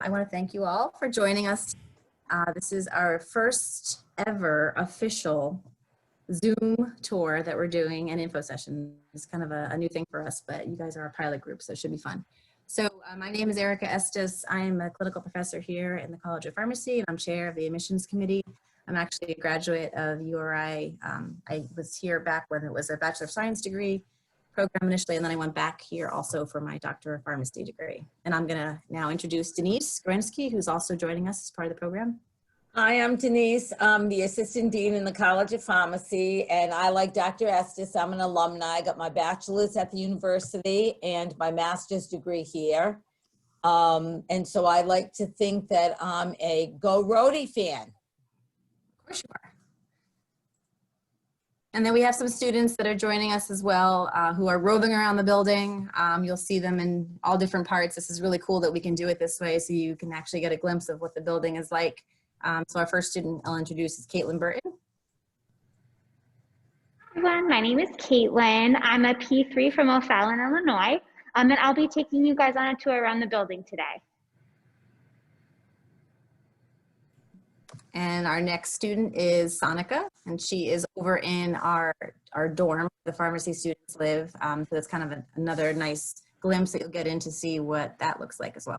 I want to thank you all for joining us. This is our first ever official Zoom tour that we're doing, an info session. It's kind of a new thing for us, but you guys are a pilot group, so it should be fun. So my name is Erica Estes. I'm a clinical professor here in the College of Pharmacy, and I'm chair of the admissions committee. I'm actually a graduate of URI. I was here back when it was a Bachelor of Science degree program initially, and then I went back here also for my Doctor of Pharmacy degree. And I'm gonna now introduce Denise Grensky, who's also joining us as part of the program. Hi, I'm Denise. I'm the Assistant Dean in the College of Pharmacy, and I, like Dr. Estes, I'm an alumni. I got my bachelor's at the university and my master's degree here. And so I like to think that I'm a Go Rhody fan. Of course you are. And then we have some students that are joining us as well who are roving around the building. You'll see them in all different parts. This is really cool that we can do it this way so you can actually get a glimpse of what the building is like. So our first student I'll introduce is Caitlin Burton. Hi everyone, my name is Caitlin. I'm a P3 from O'Fallon, Illinois, and I'll be taking you guys on a tour around the building today. And our next student is Sonika, and she is over in our dorm where the pharmacy students live. So that's kind of another nice glimpse that you'll get in to see what that looks like as well.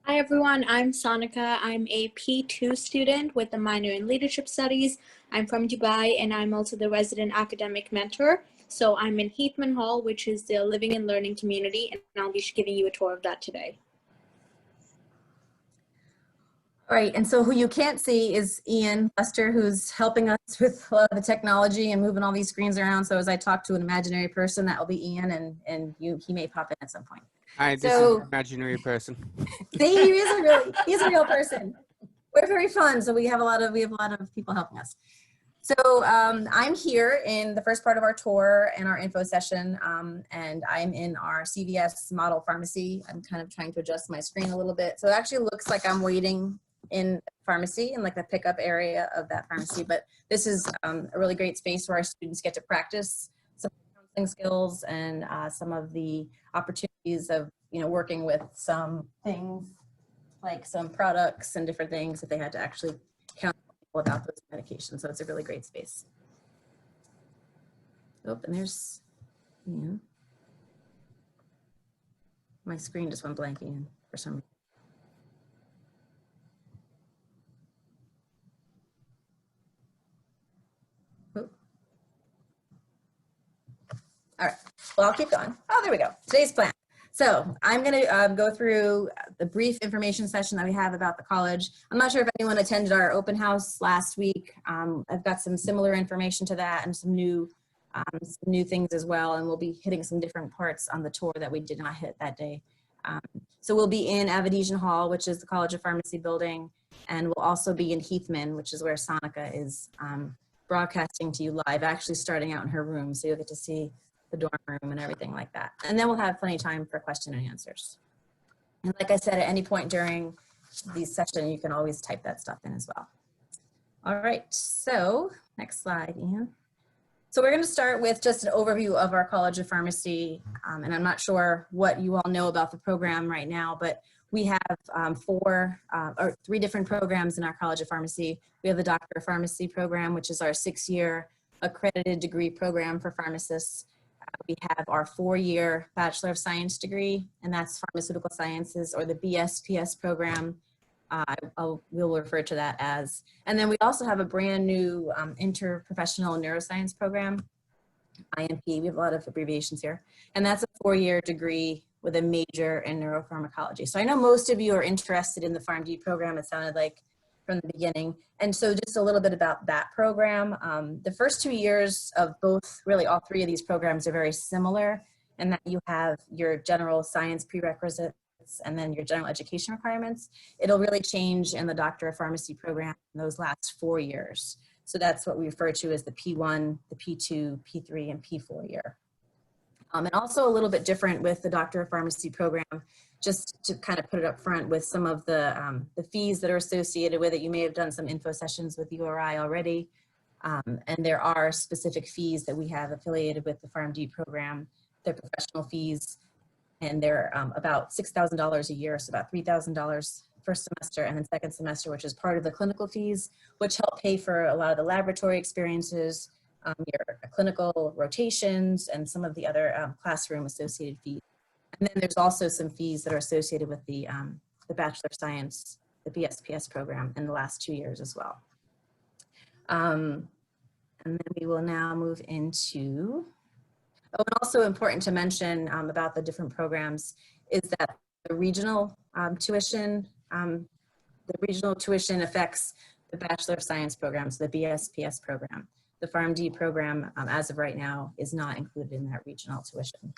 Hi everyone, I'm Sonika. I'm a P2 student with a minor in leadership studies. I'm from Dubai and I'm also the resident academic mentor. So I'm in Heathman Hall, which is the living and learning community, and I'll be giving you a tour of that today. All right, and so who you can't see is Ian Lester, who's helping us with a lot of the technology and moving all these screens around. So as I talk to an imaginary person, that will be Ian, and he may pop in at some point. Hi, this is an imaginary person. See, he's a real person. We're very fun, so we have a lot of people helping us. So I'm here in the first part of our tour and our info session, and I'm in our CVS model pharmacy. I'm kind of trying to adjust my screen a little bit. So it actually looks like I'm waiting in pharmacy in like the pickup area of that pharmacy, but this is a really great space where our students get to practice some counseling skills and some of the opportunities of working with some things like some products and different things that they had to actually counsel people about those medications. So it's a really great space. Oh, and there's my screen just went blank again for some reason. All right, well, I'll keep going. Oh, there we go. Today's plan. So I'm going to go through the brief information session that we have about the college. I'm not sure if anyone attended our open house last week. I've got some similar information to that and some new things as well. And we'll be hitting some different parts on the tour that we did not hit that day. So we'll be in Avedisian Hall, which is the College of Pharmacy building. And we'll also be in Heathman, which is where Sonika is broadcasting to you live, actually starting out in her room. So you'll get to see the dorm room and everything like that. And then we'll have plenty of time for question and answers. And like I said, at any point during these sessions, you can always type that stuff in as well. All right, so next slide, Ian. So we're gonna start with just an overview of our College of Pharmacy. And I'm not sure what you all know about the program right now, but we have three different programs in our College of Pharmacy. We have the Doctor of Pharmacy program, which is our 6-year accredited degree program for pharmacists. We have our 4-year Bachelor of Science degree, and that's Pharmaceutical Sciences, or the BSPS program. We'll refer to that as. And then we also have a brand new interprofessional neuroscience program, INP. We have a lot of abbreviations here. And that's a 4-year degree with a major in neuropharmacology. So I know most of you are interested in the PharmD program, it sounded like from the beginning. And so just a little bit about that program. The first 2 years of really all 3 of these programs are very similar in that you have your general science prerequisites and then your general education requirements. It'll really change in the Doctor of Pharmacy program in those last 4 years. So that's what we refer to as the P1, the P2, P3, and P4 year. And also a little bit different with the Doctor of Pharmacy program, just to kind of put it up front with some of the fees that are associated with it. You may have done some info sessions with URI already. And there are specific fees that we have affiliated with the PharmD program. They're professional fees. and they're about $6,000 a year, so about $3,000 first semester, and then second semester, which is part of the clinical fees, which help pay for a lot of the laboratory experiences, your clinical rotations, and some of the other classroom associated fees. And then there's also some fees that are associated with the Bachelor of Science, the BSPS program in the last 2 years as well. And then we will now move into, oh, and also important to mention about the different programs is that the regional tuition affects the Bachelor of Science programs, the BSPS program. The PharmD program, as of right now, is not included in that regional tuition.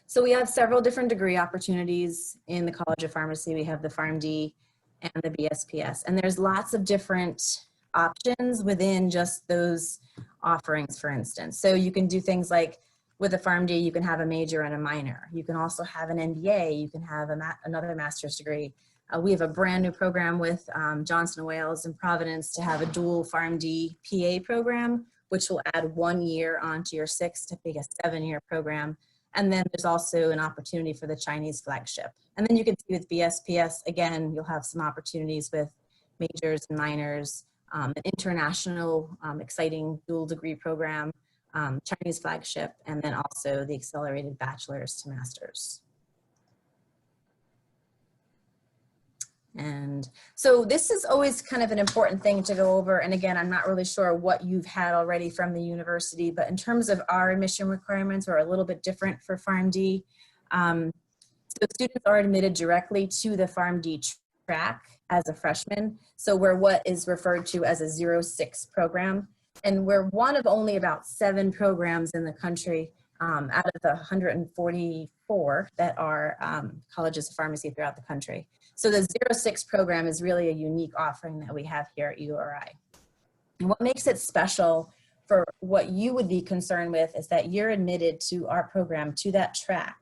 So we have several different degree opportunities in the College of Pharmacy. We have the PharmD and the BSPS, and there's lots of different options within just those offerings, for instance. So you can do things like with a PharmD, you can have a major and a minor. You can also have an MBA. You can have another master's degree. We have a brand new program with Johnson & Wales in Providence to have a dual PharmD PA program, which will add 1 year onto your 6 to make a 7-year program. And then there's also an opportunity for the Chinese flagship. And then you can see with BSPS, again, you'll have some opportunities with majors and minors, an international exciting dual degree program, Chinese flagship, and then also the accelerated bachelor's to master's. And so this is always kind of an important thing to go over. And again, I'm not really sure what you've had already from the university, but in terms of our admission requirements are a little bit different for PharmD. So students are admitted directly to the PharmD track as a freshman. So we're what is referred to as a 0-6 program. And we're one of only about 7 programs in the country out of the 144 that are colleges of pharmacy throughout the country. So the 0-6 program is really a unique offering that we have here at URI. And what makes it special for what you would be concerned with is that you're admitted to our program, to that track.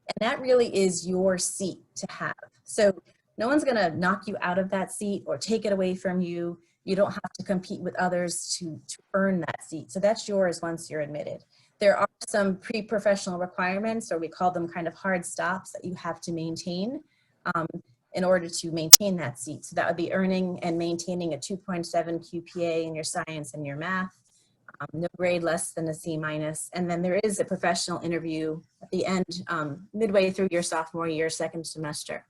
And that really is your seat to have. So no one's gonna knock you out of that seat or take it away from you. You don't have to compete with others to earn that seat. So that's yours once you're admitted. There are some pre-professional requirements, or we call them kind of hard stops, that you have to maintain in order to maintain that seat. So that would be earning and maintaining a 2.7 QPA in your science and your math, no grade less than a C-. And then there is a professional interview at the end, midway through your sophomore year, second semester.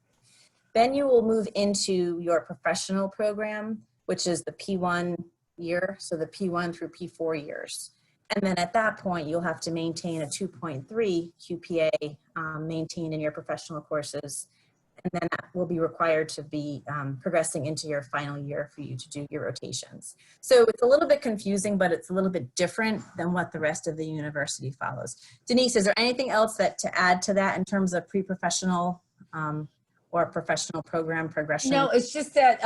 Then you will move into your professional program, which is the P1 year, so the P1 through P4 years. And then at that point, you'll have to maintain a 2.3 QPA maintained in your professional courses. And then that will be required to be progressing into your final year for you to do your rotations. So it's a little bit confusing, but it's a little bit different than what the rest of the university follows. Denise, is there anything else to add to that in terms of pre-professional or professional program progression? No, it's just that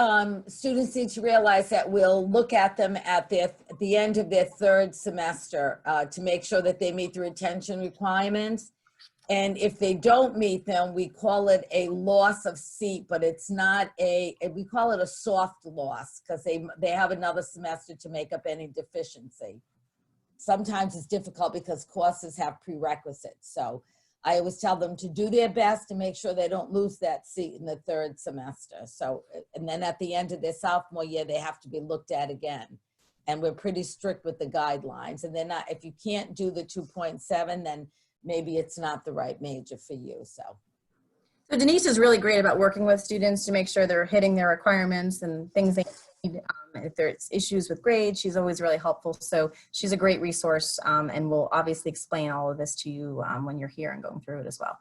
students need to realize that we'll look at them at the end of their 3rd semester to make sure that they meet the retention requirements. And if they don't meet them, we call it a loss of seat, but it's not we call it a soft loss because they have another semester to make up any deficiency. Sometimes it's difficult because courses have prerequisites. So I always tell them to do their best to make sure they don't lose that seat in the 3rd semester. So, and then at the end of their sophomore year, they have to be looked at again. And we're pretty strict with the guidelines. And then if you can't do the 2.7, then maybe it's not the right major for you, so. So Denise is really great about working with students to make sure they're hitting their requirements and things they need. If there's issues with grades, she's always really helpful. So she's a great resource and will obviously explain all of this to you when you're here and going through it as well.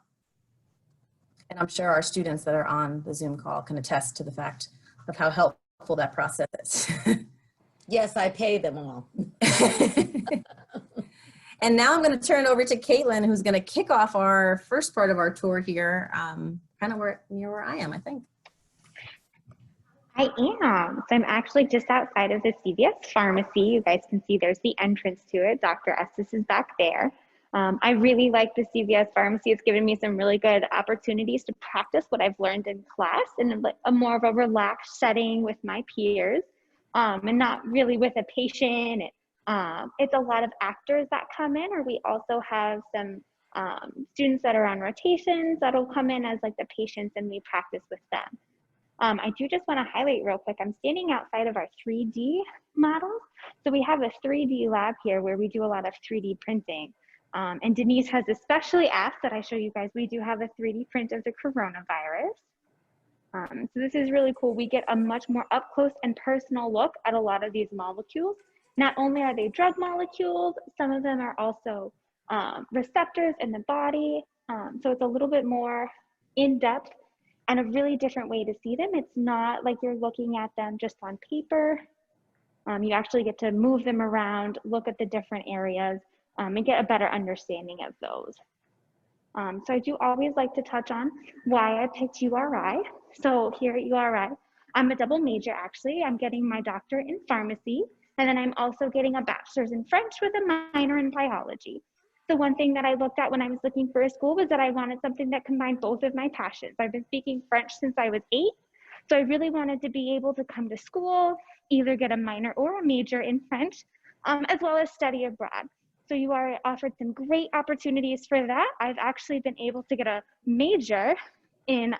And I'm sure our students that are on the Zoom call can attest to the fact of how helpful that process is. Yes, I pay them all. And now I'm going to turn it over to Caitlin, who's going to kick off our first part of our tour here, kind of near where I am, I think. I am. So I'm actually just outside of the CVS pharmacy. You guys can see there's the entrance to it. Dr. Estes is back there. I really like the CVS pharmacy. It's given me some really good opportunities to practice what I've learned in class in a more of a relaxed setting with my peers, and not really with a patient. It's a lot of actors that come in, or we also have some students that are on rotations that'll come in as like the patients and we practice with them. I do just want to highlight real quick, I'm standing outside of our 3D models. So we have a 3D lab here where we do a lot of 3D printing. And Denise has especially asked that I show you guys, we do have a 3D print of the coronavirus. So this is really cool. We get a much more up close and personal look at a lot of these molecules. Not only are they drug molecules, some of them are also receptors in the body. So it's a little bit more in depth and a really different way to see them. It's not like you're looking at them just on paper. You actually get to move them around, look at the different areas, and get a better understanding of those. So I do always like to touch on why I picked URI. So here at URI, I'm a double major actually. I'm getting my doctorate in pharmacy, and then I'm also getting a bachelor's in French with a minor in biology. The one thing that I looked at when I was looking for a school was that I wanted something that combined both of my passions. I've been speaking French since I was 8, so I really wanted to be able to come to school, either get a minor or a major in French, as well as study abroad. So URI offered some great opportunities for that. I've actually been able to get a major in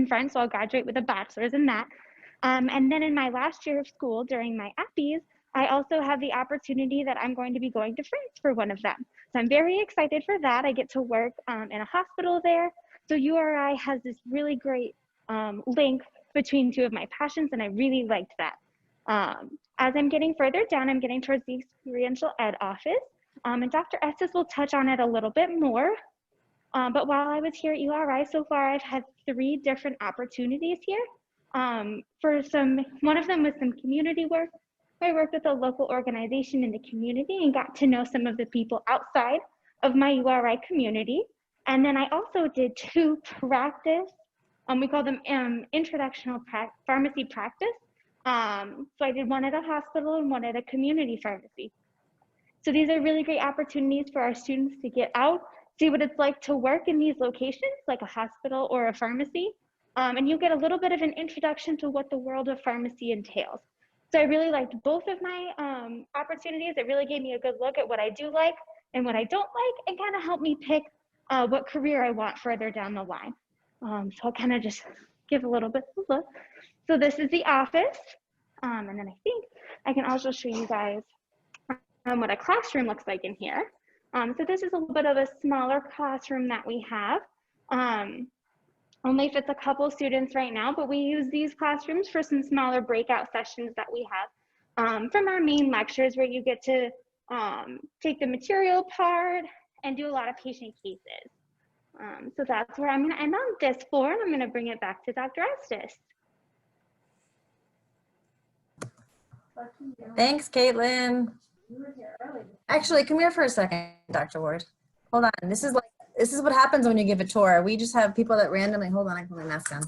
French, so I'll graduate with a bachelor's in that. And then in my last year of school, during my APPEs, I also have the opportunity that I'm going to be going to France for one of them. So I'm very excited for that. I get to work in a hospital there. So URI has this really great link between two of my passions, and I really liked that. As I'm getting further down, I'm getting towards the experiential ed office, and Dr. Estes will touch on it a little bit more. But while I was here at URI, so far I've had 3 different opportunities here. One of them was some community work. I worked with a local organization in the community and got to know some of the people outside of my URI community. And then I also did 2 practice, we call them introductional pharmacy practice. So I did one at a hospital and one at a community pharmacy. So these are really great opportunities for our students to get out, see what it's like to work in these locations, like a hospital or a pharmacy. And you'll get a little bit of an introduction to what the world of pharmacy entails. So I really liked both of my opportunities. It really gave me a good look at what I do like and what I don't like, and kind of helped me pick what career I want further down the line. So I'll kind of just give a little bit of a look. So this is the office. And then I think I can also show you guys what a classroom looks like in here. So this is a little bit of a smaller classroom that we have. Only fits a couple students right now, but we use these classrooms for some smaller breakout sessions that we have from our main lectures, where you get to take the material apart and do a lot of patient cases. So that's where I'm going to end on this floor, and I'm going to bring it back to Dr. Estes. Thanks, Caitlin. Actually, come here for a second, Dr. Ward. Hold on. This is what happens when you give a tour. We just have people that randomly, hold on, I put my mask on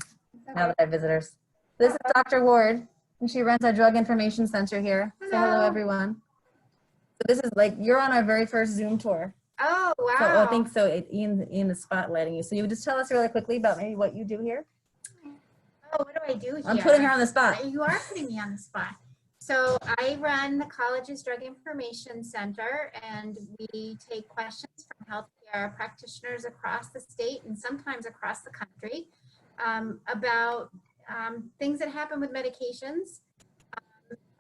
now that I have visitors. This is Dr. Ward, and she runs our drug information center here. Hello. Say hello, everyone. So this is like, you're on our very first Zoom tour. Oh, wow. So I think so. Ian is spotlighting you. So you would just tell us really quickly about maybe what you do here? Oh, what do I do here? I'm putting her on the spot. You are putting me on the spot. So I run the college's Drug Information Center, and we take questions from healthcare practitioners across the state and sometimes across the country about things that happen with medications.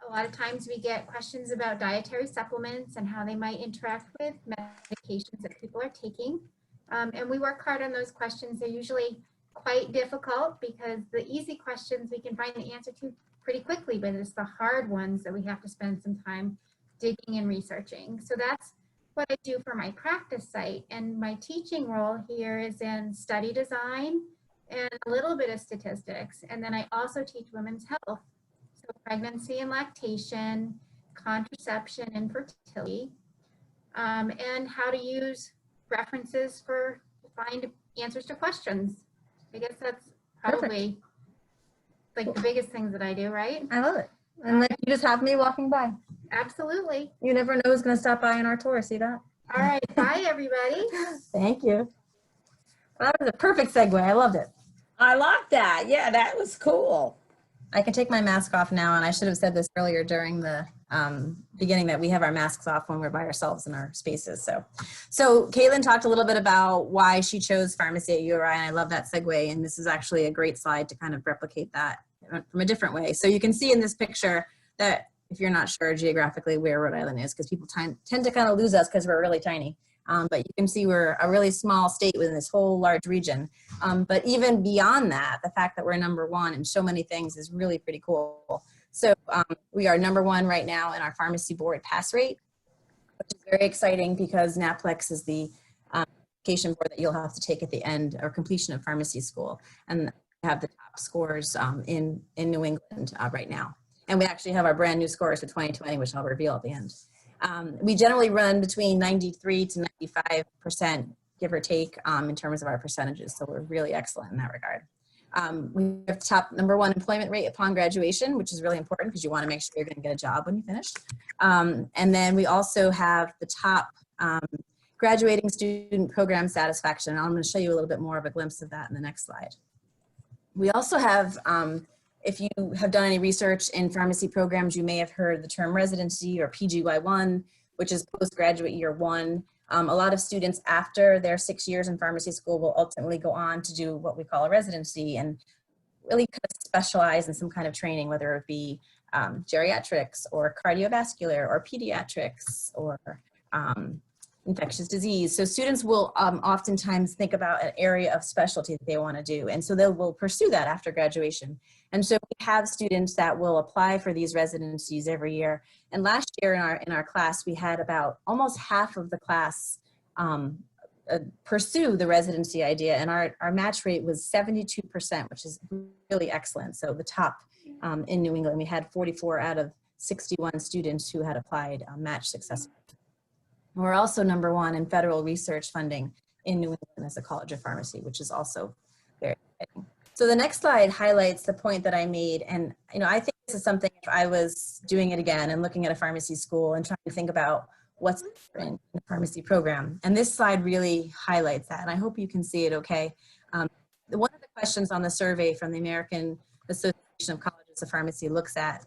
A lot of times we get questions about dietary supplements and how they might interact with medications that people are taking. And we work hard on those questions. They're usually quite difficult because the easy questions we can find the answer to pretty quickly, but it's the hard ones that we have to spend some time digging and researching. So that's what I do for my practice site. And my teaching role here is in study design and a little bit of statistics. And then I also teach women's health. So pregnancy and lactation, contraception and fertility, and how to use references to find answers to questions. I guess that's probably like the biggest things that I do, right? I love it. And like you just have me walking by. Absolutely. You never know who's going to stop by in our tour. See that? All right. Bye, everybody. Thank you. That was a perfect segue. I loved it. I love that. Yeah, that was cool. I can take my mask off now, and I should have said this earlier during the beginning that we have our masks off when we're by ourselves in our spaces. So Caitlin talked a little bit about why she chose pharmacy at URI, and I love that segue. And this is actually a great slide to kind of replicate that from a different way. So you can see in this picture that if you're not sure geographically where Rhode Island is, because people tend to kind of lose us because we're really tiny. But you can see we're a really small state within this whole large region. But even beyond that, the fact that we're #1 in so many things is really pretty cool. So we are #1 right now in our pharmacy board pass rate, which is very exciting because NAPLEX is the application board that you'll have to take at the end or completion of pharmacy school. And we have the top scores in New England right now. And we actually have our brand new scores for 2020, which I'll reveal at the end. We generally run between 93 to 95%, give or take, in terms of our percentages. So we're really excellent in that regard. We have top #1 employment rate upon graduation, which is really important because you want to make sure you're going to get a job when you finish. And then we also have the top graduating student program satisfaction. I'm going to show you a little bit more of a glimpse of that in the next slide. We also have, if you have done any research in pharmacy programs, you may have heard the term residency or PGY1, which is postgraduate year 1. A lot of students after their 6 years in pharmacy school will ultimately go on to do what we call a residency and really kind of specialize in some kind of training, whether it be geriatrics or cardiovascular or pediatrics or infectious disease. So students will oftentimes think about an area of specialty that they want to do. And so they will pursue that after graduation. And so we have students that will apply for these residencies every year. And last year in our class, we had about almost half of the class pursue the residency idea. And our match rate was 72%, which is really excellent. So the top in New England, we had 44 out of 61 students who had applied match successfully. We're also #1 in federal research funding in New England as a College of Pharmacy, which is also very exciting. So the next slide highlights the point that I made. And I think this is something, if I was doing it again and looking at a pharmacy school and trying to think about what's different in the pharmacy program. And this slide really highlights that. And I hope you can see it okay. One of the questions on the survey from the American Association of Colleges of Pharmacy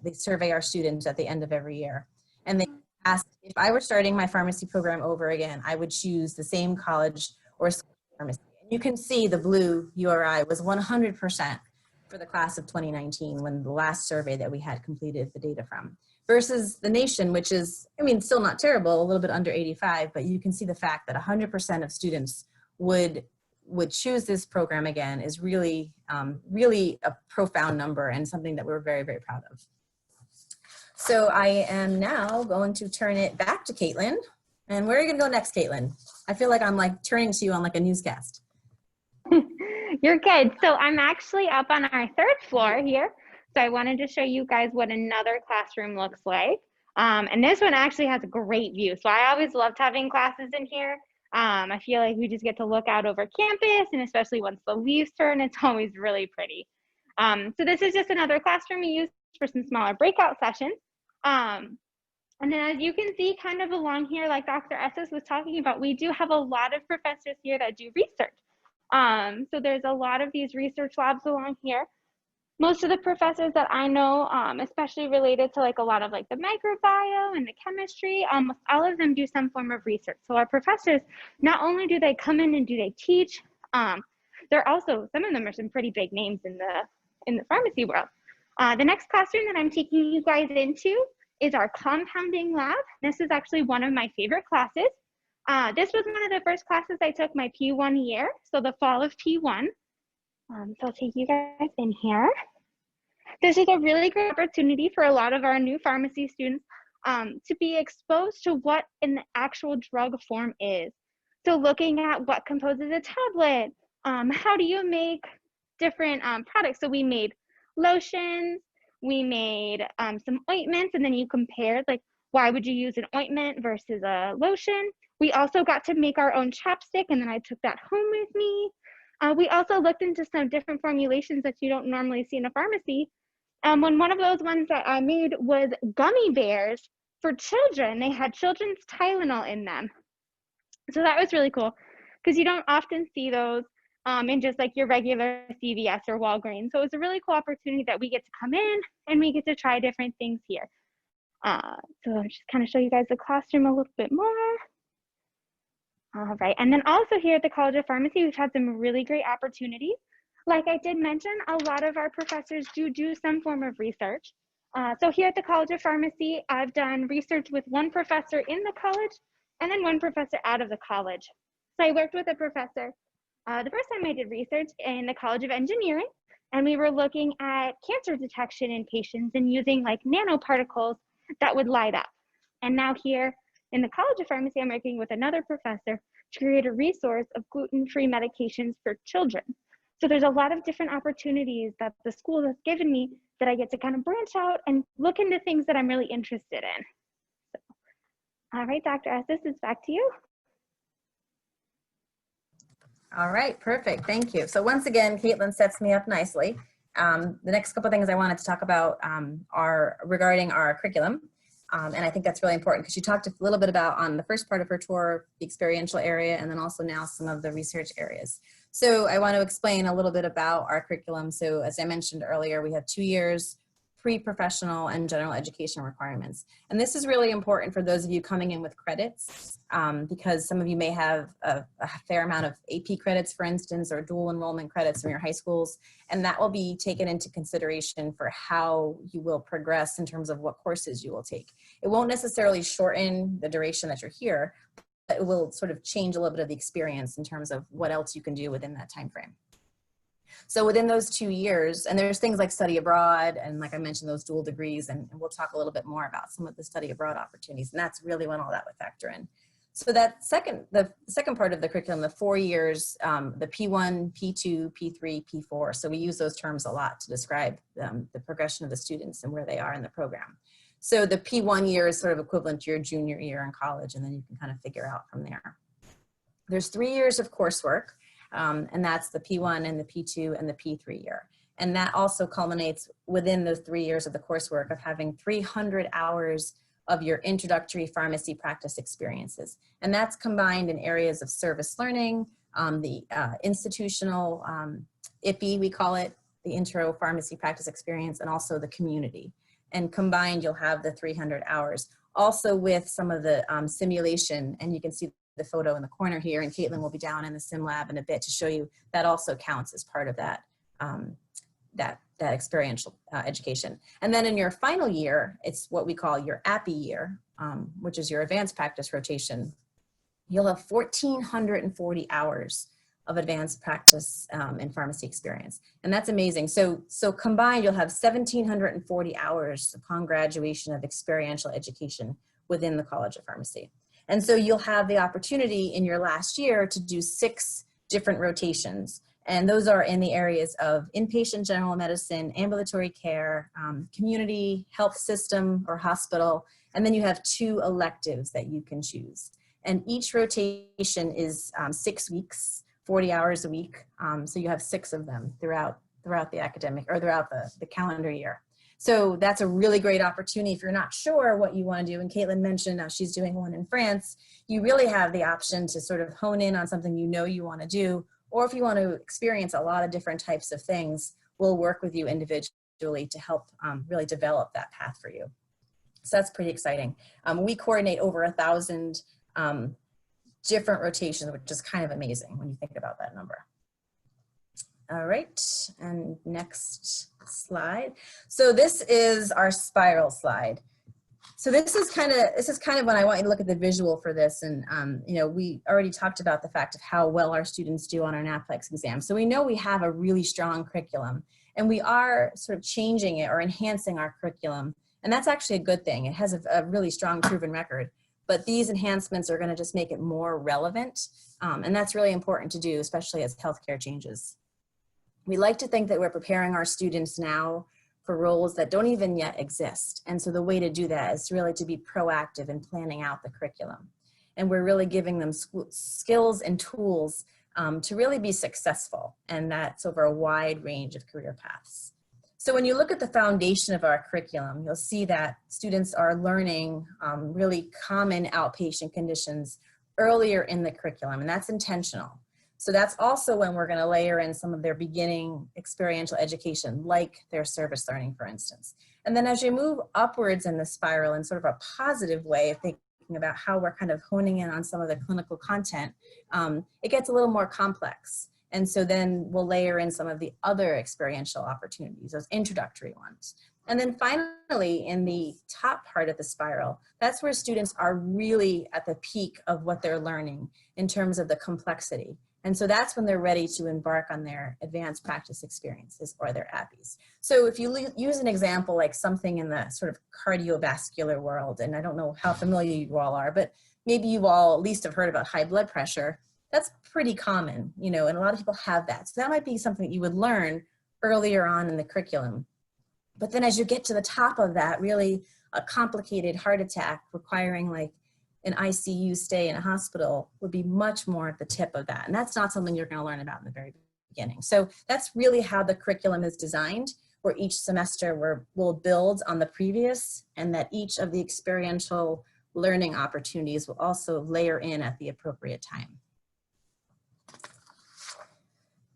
they survey our students at the end of every year. And they asked, if I were starting my pharmacy program over again, I would choose the same college or school of pharmacy. And you can see the blue URI was 100% for the class of 2019 when the last survey that we had completed the data from, versus the nation, which is, still not terrible, a little bit under 85, but you can see the fact that 100% of students would choose this program again is really, really a profound number and something that we're very, very proud of. So I am now going to turn it back to Caitlin. And where are you going to go next, Caitlin? I feel like I'm like turning to you on like a newscast. You're good. So I'm actually up on our 3rd floor here. So I wanted to show you guys what another classroom looks like. And this one actually has a great view. So I always loved having classes in here. I feel like we just get to look out over campus, and especially once the leaves turn, it's always really pretty. So this is just another classroom we use for some smaller breakout sessions. And then as you can see kind of along here, like Dr. Estes was talking about, we do have a lot of professors here that do research. So there's a lot of these research labs along here. Most of the professors that I know, especially related to like a lot of like the microbiome and the chemistry, almost all of them do some form of research. So our professors, not only do they come in and do they teach, they're also, some of them are some pretty big names in the pharmacy world. The next classroom that I'm taking you guys into is our compounding lab. This is actually one of my favorite classes. This was one of the first classes I took my P1 year, so the fall of P1. So I'll take you guys in here. This is a really great opportunity for a lot of our new pharmacy students to be exposed to what an actual drug form is. So looking at what composes a tablet, how do you make different products? So we made lotions, we made some ointments, and then you compared like, why would you use an ointment versus a lotion? We also got to make our own chapstick, and then I took that home with me. We also looked into some different formulations that you don't normally see in a pharmacy. One of those ones that I made was gummy bears for children. They had children's Tylenol in them. So that was really cool because you don't often see those in just like your regular CVS or Walgreens. So it was a really cool opportunity that we get to come in and we get to try different things here. So I'll just kind of show you guys the classroom a little bit more. All right, and then also here at the College of Pharmacy, we've had some really great opportunities. Like I did mention, a lot of our professors do some form of research. So here at the College of Pharmacy, I've done research with one professor in the college and then one professor out of the college. So I worked with a professor the first time I did research in the College of Engineering, and we were looking at cancer detection in patients and using like nanoparticles that would light up. And now here in the College of Pharmacy, I'm working with another professor to create a resource of gluten-free medications for children. So there's a lot of different opportunities that the school has given me that I get to kind of branch out and look into things that I'm really interested in. So, all right, Dr. Estes, it's back to you. All right, perfect, thank you. So once again, Caitlin sets me up nicely. The next couple of things I wanted to talk about are regarding our curriculum. And I think that's really important because she talked a little bit about on the first part of her tour, the experiential area, and then also now some of the research areas. So I want to explain a little bit about our curriculum. So as I mentioned earlier, we have 2 years pre-professional and general education requirements. And this is really important for those of you coming in with credits because some of you may have a fair amount of AP credits, for instance, or dual enrollment credits from your high schools. And that will be taken into consideration for how you will progress in terms of what courses you will take. It won't necessarily shorten the duration that you're here, but it will sort of change a little bit of the experience in terms of what else you can do within that time frame. So within those 2 years, and there's things like study abroad, and like I mentioned, those dual degrees, and we'll talk a little bit more about some of the study abroad opportunities, and that's really when all that would factor in. So that the second part of the curriculum, the 4 years, the P1, P2, P3, P4, so we use those terms a lot to describe the progression of the students and where they are in the program. So the P1 year is sort of equivalent to your junior year in college, and then you can kind of figure out from there. There's 3 years of coursework. And that's the P1 and the P2 and the P3 year. And that also culminates within those 3 years of the coursework of having 300 hours of your introductory pharmacy practice experiences. And that's combined in areas of service learning, the institutional IPE, we call it, the intro pharmacy practice experience, and also the community. And combined, you'll have the 300 hours. Also with some of the simulation, and you can see the photo in the corner here, and Caitlin will be down in the sim lab in a bit to show you that also counts as part of that that experiential education. And then in your final year, it's what we call your API year, which is your advanced practice rotation. You'll have 1,440 hours of advanced practice in pharmacy experience. And that's amazing. So combined, you'll have 1,740 hours upon graduation of experiential education within the College of Pharmacy. And so you'll have the opportunity in your last year to do 6 different rotations. And those are in the areas of inpatient general medicine, ambulatory care, community health system or hospital. And then you have 2 electives that you can choose. And each rotation is 6 weeks, 40 hours a week. So you have 6 of them throughout the academic or throughout the calendar year. So that's a really great opportunity if you're not sure what you want to do. And Caitlin mentioned she's doing one in France. You really have the option to sort of hone in on something you know you want to do. Or if you want to experience a lot of different types of things, we'll work with you individually to help really develop that path for you. So that's pretty exciting. We coordinate over 1,000 different rotations, which is kind of amazing when you think about that number. All right, and next slide. So this is our spiral slide. So this is kind of when I want you to look at the visual for this. And you know, we already talked about the fact of how well our students do on our NAPLEX exam. So we know we have a really strong curriculum, and we are sort of changing it or enhancing our curriculum. And that's actually a good thing. It has a really strong proven record. But these enhancements are going to just make it more relevant. And that's really important to do, especially as healthcare changes. We like to think that we're preparing our students now for roles that don't even yet exist. And so the way to do that is really to be proactive in planning out the curriculum. And we're really giving them skills and tools to really be successful. And that's over a wide range of career paths. So when you look at the foundation of our curriculum, you'll see that students are learning really common outpatient conditions earlier in the curriculum, and that's intentional. So that's also when we're going to layer in some of their beginning experiential education, like their service learning, for instance. And then as you move upwards in the spiral in sort of a positive way of thinking about how we're kind of honing in on some of the clinical content, it gets a little more complex. And so then we'll layer in some of the other experiential opportunities, those introductory ones. And then finally, in the top part of the spiral, that's where students are really at the peak of what they're learning in terms of the complexity. And so that's when they're ready to embark on their advanced practice experiences or their APPEs. So if you use an example like something in the sort of cardiovascular world, and I don't know how familiar you all are, but maybe you all at least have heard about high blood pressure. That's pretty common, you know, and a lot of people have that. So that might be something that you would learn earlier on in the curriculum. But then as you get to the top of that, really a complicated heart attack requiring like an ICU stay in a hospital would be much more at the tip of that. And that's not something you're going to learn about in the very beginning. So that's really how the curriculum is designed, where each semester we'll build on the previous, and that each of the experiential learning opportunities will also layer in at the appropriate time.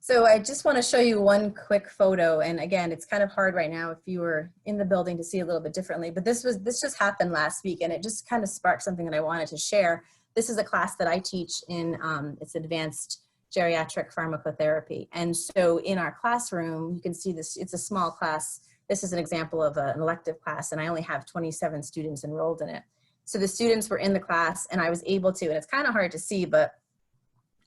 So I just want to show you one quick photo. And again, it's kind of hard right now if you were in the building to see a little bit differently, but this just happened last week, and it just kind of sparked something that I wanted to share. This is a class that I teach in, it's advanced geriatric pharmacotherapy. And so in our classroom, you can see this, it's a small class. This is an example of an elective class, and I only have 27 students enrolled in it. So the students were in the class, and I was able to, and it's kind of hard to see, but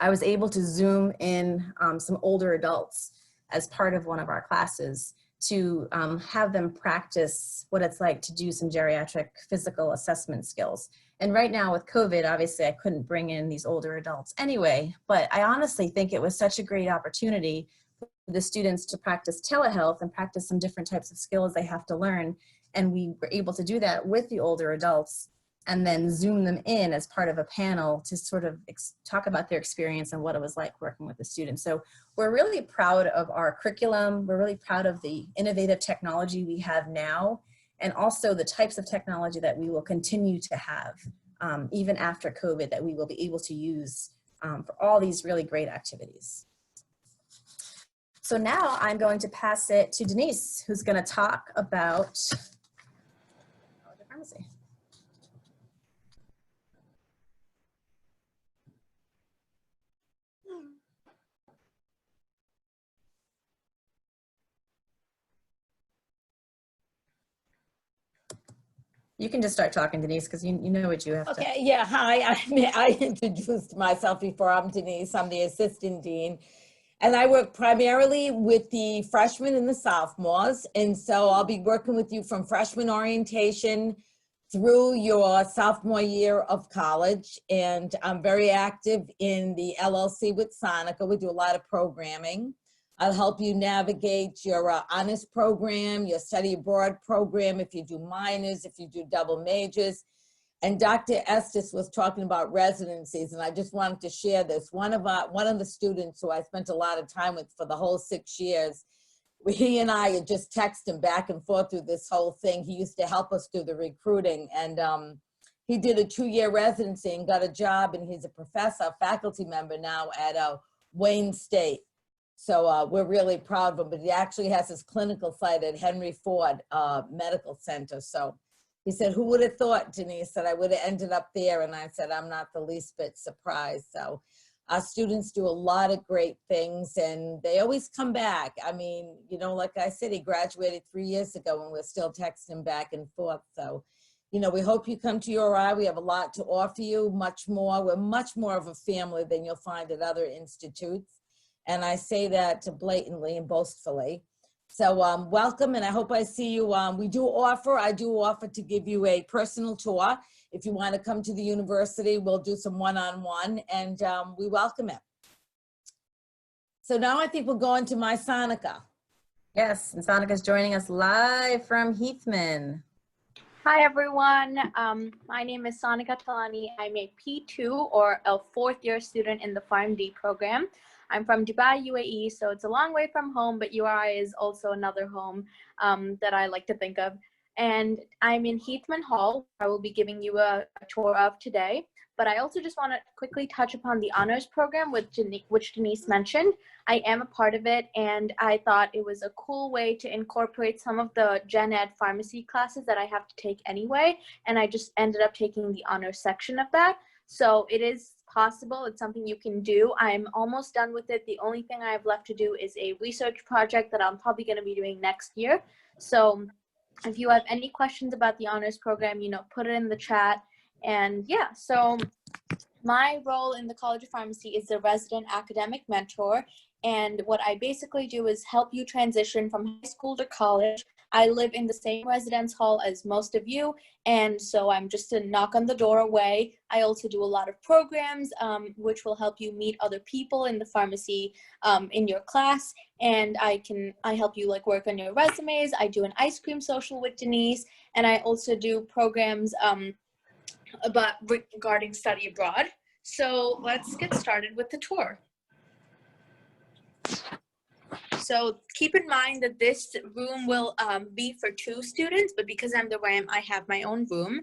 I was able to zoom in some older adults as part of one of our classes to have them practice what it's like to do some geriatric physical assessment skills. And right now with COVID, obviously I couldn't bring in these older adults anyway, but I honestly think it was such a great opportunity for the students to practice telehealth and practice some different types of skills they have to learn. And we were able to do that with the older adults, and then zoom them in as part of a panel to sort of talk about their experience and what it was like working with the students. So we're really proud of our curriculum. We're really proud of the innovative technology we have now, and also the types of technology that we will continue to have even after COVID, that we will be able to use for all these really great activities. So now I'm going to pass it to Denise, who's going to talk about pharmacy. You can just start talking, Denise, because you know what you have to. Okay, yeah, hi, I introduced myself before. I'm Denise, I'm the assistant dean. And I work primarily with the freshmen and the sophomores. And so I'll be working with you from freshman orientation through your sophomore year of college. And I'm very active in the LLC with Sonica. We do a lot of programming. I'll help you navigate your honors program, your study abroad program, if you do minors, if you do double majors. And Dr. Estes was talking about residencies, and I just wanted to share this. One of the students who I spent a lot of time with for the whole 6 years, he and I had just texted back and forth through this whole thing. He used to help us do the recruiting, and he did a 2-year residency and got a job, and he's a professor, faculty member now at Wayne State. So we're really proud of him, but he actually has his clinical site at Henry Ford Medical Center. So he said, who would have thought, Denise, that I would have ended up there? And I said, I'm not the least bit surprised. So our students do a lot of great things, and they always come back. I mean, you know, like I said, he graduated 3 years ago, and we're still texting back and forth. So, you know, we hope you come to URI. We have a lot to offer you, much more. We're much more of a family than you'll find at other institutes. And I say that blatantly and boastfully. So welcome, and I hope I see you. I do offer to give you a personal tour. If you want to come to the university, we'll do some one-on-one, and we welcome it. So now I think we'll go into my Sonica. Yes, and Sonica's joining us live from Heathman. Hi everyone, my name is Sonica Talani. I'm a P2 or a 4th year student in the PharmD program. I'm from Dubai, UAE, so it's a long way from home, but URI is also another home that I like to think of. And I'm in Heathman Hall. I will be giving you a tour of today. But I also just want to quickly touch upon the honors program, which Denise mentioned. I am a part of it, and I thought it was a cool way to incorporate some of the gen ed pharmacy classes that I have to take anyway, and I just ended up taking the honors section of that. So it is possible. It's something you can do. I'm almost done with it. The only thing I have left to do is a research project that I'm probably going to be doing next year. So if you have any questions about the honors program, put it in the chat. And yeah, so my role in the College of Pharmacy is the resident academic mentor. And what I basically do is help you transition from high school to college. I live in the same residence hall as most of you, and so I'm just a knock on the door away. I also do a lot of programs which will help you meet other people in the pharmacy in your class, and I help you like work on your resumes. I do an ice cream social with Denise, and I also do programs regarding study abroad. So let's get started with the tour. So keep in mind that this room will be for 2 students, but because I'm the RAM, I have my own room.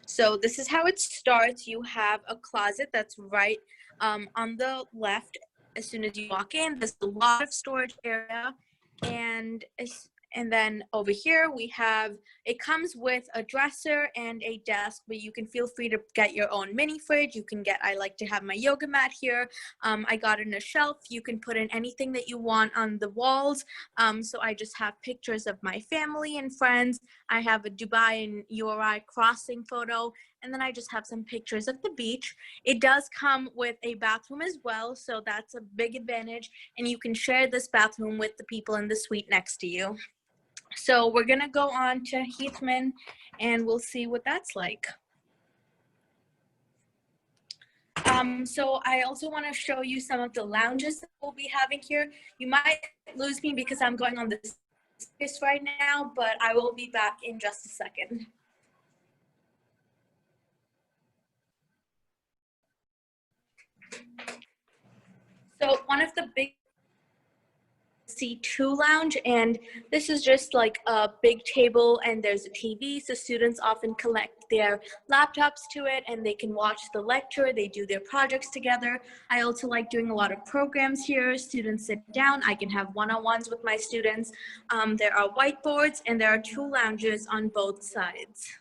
So this is how it starts. You have a closet that's right on the left as soon as you walk in. There's a lot of storage area, and then over here we have, it comes with a dresser and a desk, but you can feel free to get your own mini fridge. You can get, I like to have my yoga mat here. I got in a shelf. You can put in anything that you want on the walls. So I just have pictures of my family and friends. I have a Dubai and URI crossing photo, and then I just have some pictures of the beach. It does come with a bathroom as well, so that's a big advantage, and you can share this bathroom with the people in the suite next to you. So we're gonna go on to Heathman, and we'll see what that's like. So I also want to show you some of the lounges that we'll be having here. You might lose me because I'm going on this space right now, but I will be back in just a second. So one of the big C2 lounge, and this is just like a big table and there's a TV, so students often collect their laptops to it and they can watch the lecture, they do their projects together. I also like doing a lot of programs here. Students sit down, I can have one-on-ones with my students. There are whiteboards and there are 2 lounges on both sides.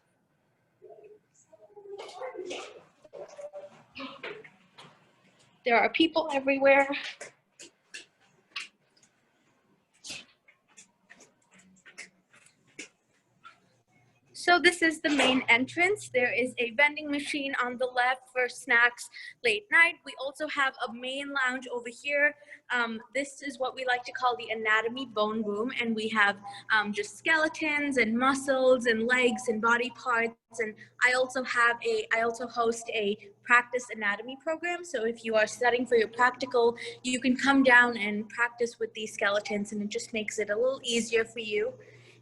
There are people everywhere. So this is the main entrance. There is a vending machine on the left for snacks late night. We also have a main lounge over here. This is what we like to call the anatomy bone room, and we have just skeletons and muscles and legs and body parts. And I also host a practice anatomy program. So if you are studying for your practical, you can come down and practice with these skeletons, and it just makes it a little easier for you.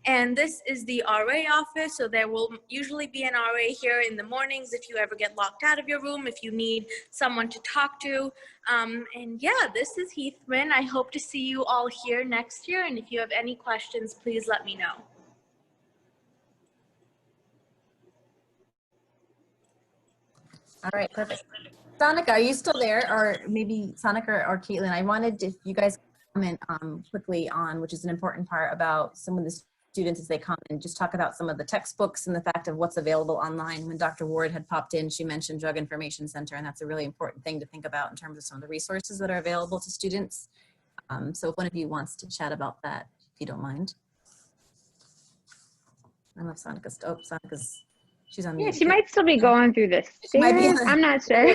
And this is the RA office, so there will usually be an RA here in the mornings if you ever get locked out of your room, if you need someone to talk to. And yeah, this is Heathman. I hope to see you all here next year, and if you have any questions, please let me know. All right, perfect. Sonika, are you still there? Or maybe Sonika or Caitlin, I wanted if you guys comment quickly on, which is an important part about some of the students as they come, and just talk about some of the textbooks and the fact of what's available online. When Dr. Ward had popped in, she mentioned Drug Information Center, and that's a really important thing to think about in terms of some of the resources that are available to students. So if one of you wants to chat about that, if you don't mind. I love Sonika's, Sonika's, she's on mute. Yeah, she might still be going through this. She might be. I'm not sure.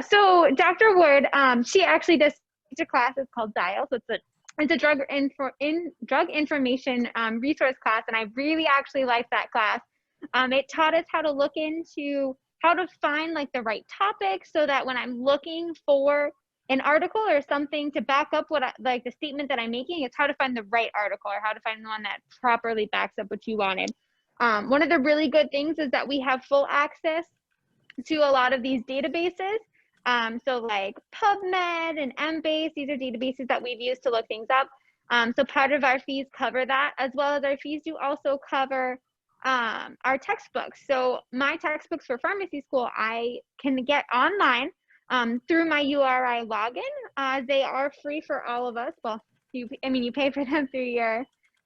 So Dr. Ward, she actually does teach a class. It's called Dial. So it's a drug information resource class, and I really actually liked that class. It taught us how to look into how to find like the right topic, so that when I'm looking for an article or something to back up what like the statement that I'm making, it's how to find the right article or how to find the one that properly backs up what you wanted. One of the really good things is that we have full access to a lot of these databases. So like PubMed and Embase, these are databases that we've used to look things up. So part of our fees cover that, as well as our fees do also cover our textbooks. So my textbooks for pharmacy school, I can get online through my URI login. They are free for all of us. Well, you pay for them through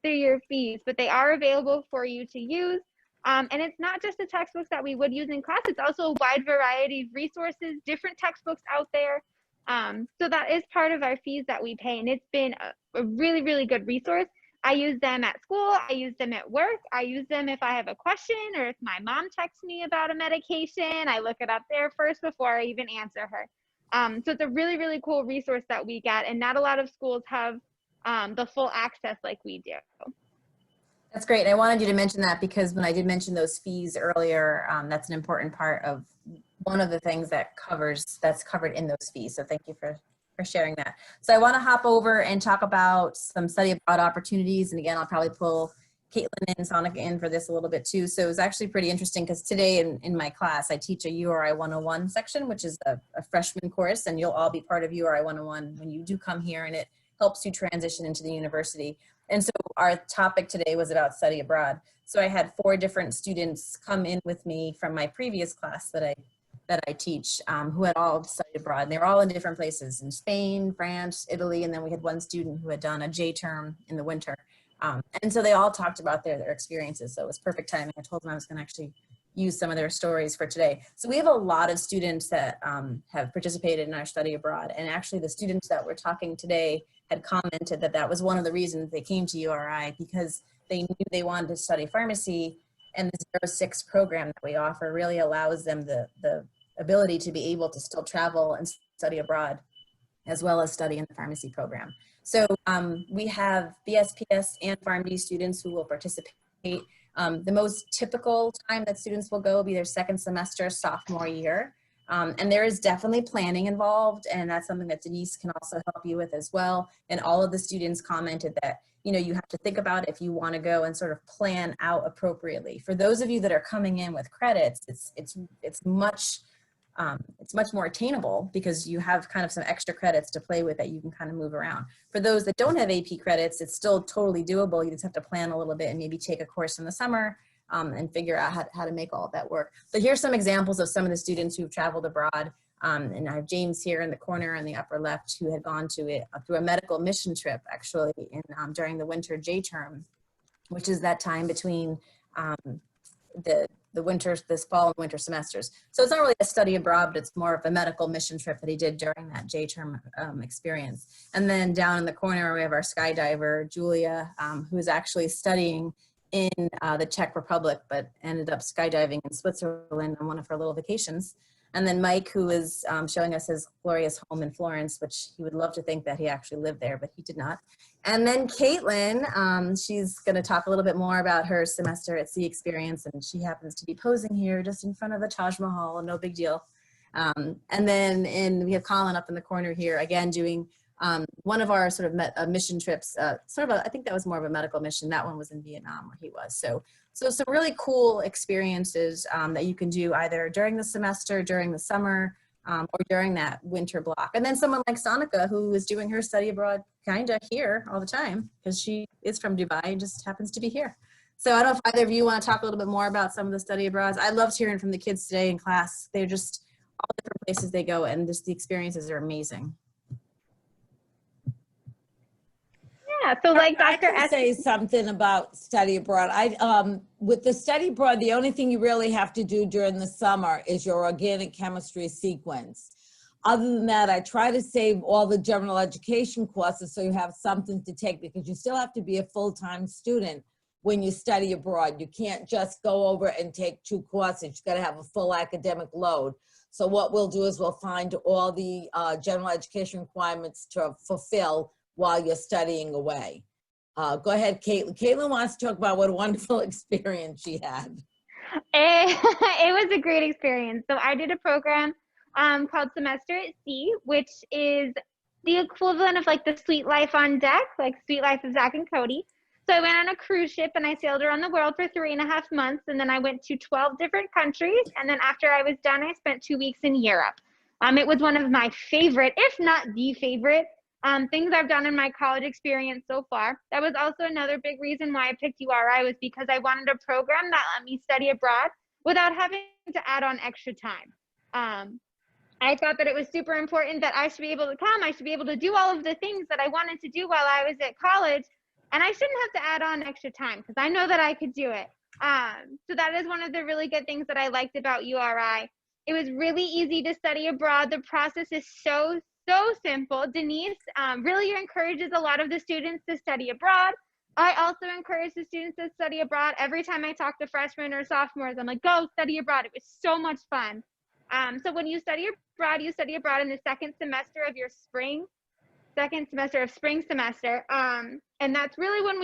your fees, but they are available for you to use. And it's not just the textbooks that we would use in class, it's also a wide variety of resources, different textbooks out there. So that is part of our fees that we pay, and it's been a really, really good resource. I use them at school, I use them at work, I use them if I have a question or if my mom texts me about a medication, I look it up there first before I even answer her. So it's a really, really cool resource that we get, and not a lot of schools have the full access like we do. That's great. I wanted you to mention that because when I did mention those fees earlier, that's an important part of one of the things that's covered in those fees. So thank you for sharing that. So I want to hop over and talk about some study abroad opportunities. And again, I'll probably pull Caitlin and Sonica in for this a little bit too. So it was actually pretty interesting because today in my class, I teach a URI 101 section, which is a freshman course, and you'll all be part of URI 101 when you do come here, and it helps you transition into the university. And so our topic today was about study abroad. So I had 4 different students come in with me from my previous class that I teach, who had all studied abroad. And they were all in different places, in Spain, France, Italy, and then we had one student who had done a J term in the winter. And so they all talked about their experiences. So it was perfect timing. I told them I was going to actually use some of their stories for today. So we have a lot of students that have participated in our study abroad. And actually the students that we're talking today had commented that that was one of the reasons they came to URI, because they knew they wanted to study pharmacy, and the 06 program that we offer really allows them the ability to be able to still travel and study abroad, as well as study in the pharmacy program. So we have BSPS and PharmD students who will participate. The most typical time that students will go will be their second semester, sophomore year. And there is definitely planning involved, and that's something that Denise can also help you with as well. And all of the students commented that, you know, you have to think about if you want to go and sort of plan out appropriately. For those of you that are coming in with credits, it's much more attainable because you have kind of some extra credits to play with that you can kind of move around. For those that don't have AP credits, it's still totally doable. You just have to plan a little bit and maybe take a course in the summer and figure out how to make all of that work. So here's some examples of some of the students who've traveled abroad. And I have James here in the corner in the upper left who had gone to it through a medical mission trip actually during the winter J term, which is that time between this fall and winter semesters. So it's not really a study abroad, but it's more of a medical mission trip that he did during that J term experience. And then down in the corner, we have our skydiver, Julia, who is actually studying in the Czech Republic, but ended up skydiving in Switzerland on one of her little vacations. And then Mike, who is showing us his glorious home in Florence, which he would love to think that he actually lived there, but he did not. And then Caitlin, she's going to talk a little bit more about her semester at sea experience, and she happens to be posing here just in front of the Taj Mahal, no big deal. And then we have Colin up in the corner here, again, doing one of our sort of mission trips, I think that was more of a medical mission. That one was in Vietnam where he was. So some really cool experiences that you can do either during the semester, during the summer, or during that winter block. And then someone like Sonica, who is doing her study abroad kind of here all the time because she is from Dubai and just happens to be here. So I don't know if either of you want to talk a little bit more about some of the study abroads. I loved hearing from the kids today in class. They're just all different places they go, and just the experiences are amazing. Yeah, so like I Dr. can say something about study abroad. With the study abroad, the only thing you really have to do during the summer is your organic chemistry sequence. Other than that, I try to save all the general education courses so you have something to take, because you still have to be a full-time student when you study abroad. You can't just go over and take 2 courses. You got to have a full academic load. So what we'll do is we'll find all the general education requirements to fulfill while you're studying away. Go ahead, Caitlin. Caitlin wants to talk about what a wonderful experience she had. It was a great experience. So I did a program called Semester at Sea, which is the equivalent of like the Sweet Life on Deck, like Sweet Life of Zach and Cody. So I went on a cruise ship and I sailed around the world for 3.5 months. And then I went to 12 different countries. And then after I was done, I spent 2 weeks in Europe. It was one of my favorite, if not the favorite, things I've done in my college experience so far. That was also another big reason why I picked URI, was because I wanted a program that let me study abroad without having to add on extra time. I thought that it was super important that I should be able to come, I should be able to do all of the things that I wanted to do while I was at college, and I shouldn't have to add on extra time because I know that I could do it. So that is one of the really good things that I liked about URI. It was really easy to study abroad. The process is so simple. Denise really encourages a lot of the students to study abroad. I also encourage the students to study abroad. Every time I talk to freshmen or sophomores, I'm like, go study abroad. It was so much fun. So when you study abroad in the second semester of your spring semester. And that's really when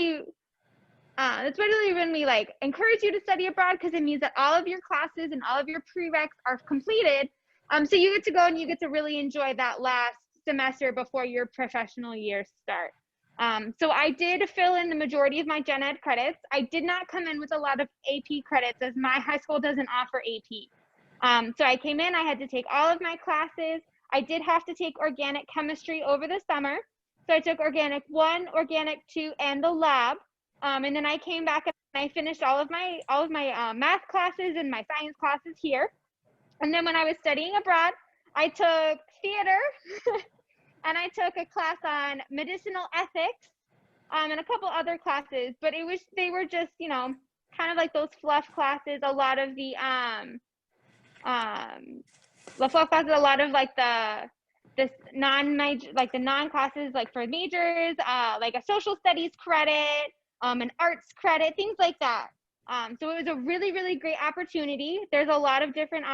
we like encourage you to study abroad, because it means that all of your classes and all of your prereqs are completed. So you get to go and you get to really enjoy that last semester before your professional year start. So I did fill in the majority of my gen ed credits. I did not come in with a lot of AP credits, as my high school doesn't offer AP. So I came in, I had to take all of my classes. I did have to take organic chemistry over the summer. So I took organic 1, organic 2, and the lab. And then I came back and I finished all of my math classes and my science classes here. And then when I was studying abroad, I took theater and I took a class on medicinal ethics, and a couple other classes, but they were just, you know, kind of like those fluff classes. A lot of the fluff classes, a lot of like the non classes, like for majors, like a social studies credit, an arts credit, things like that. So it was a really, really great opportunity. There's a lot of different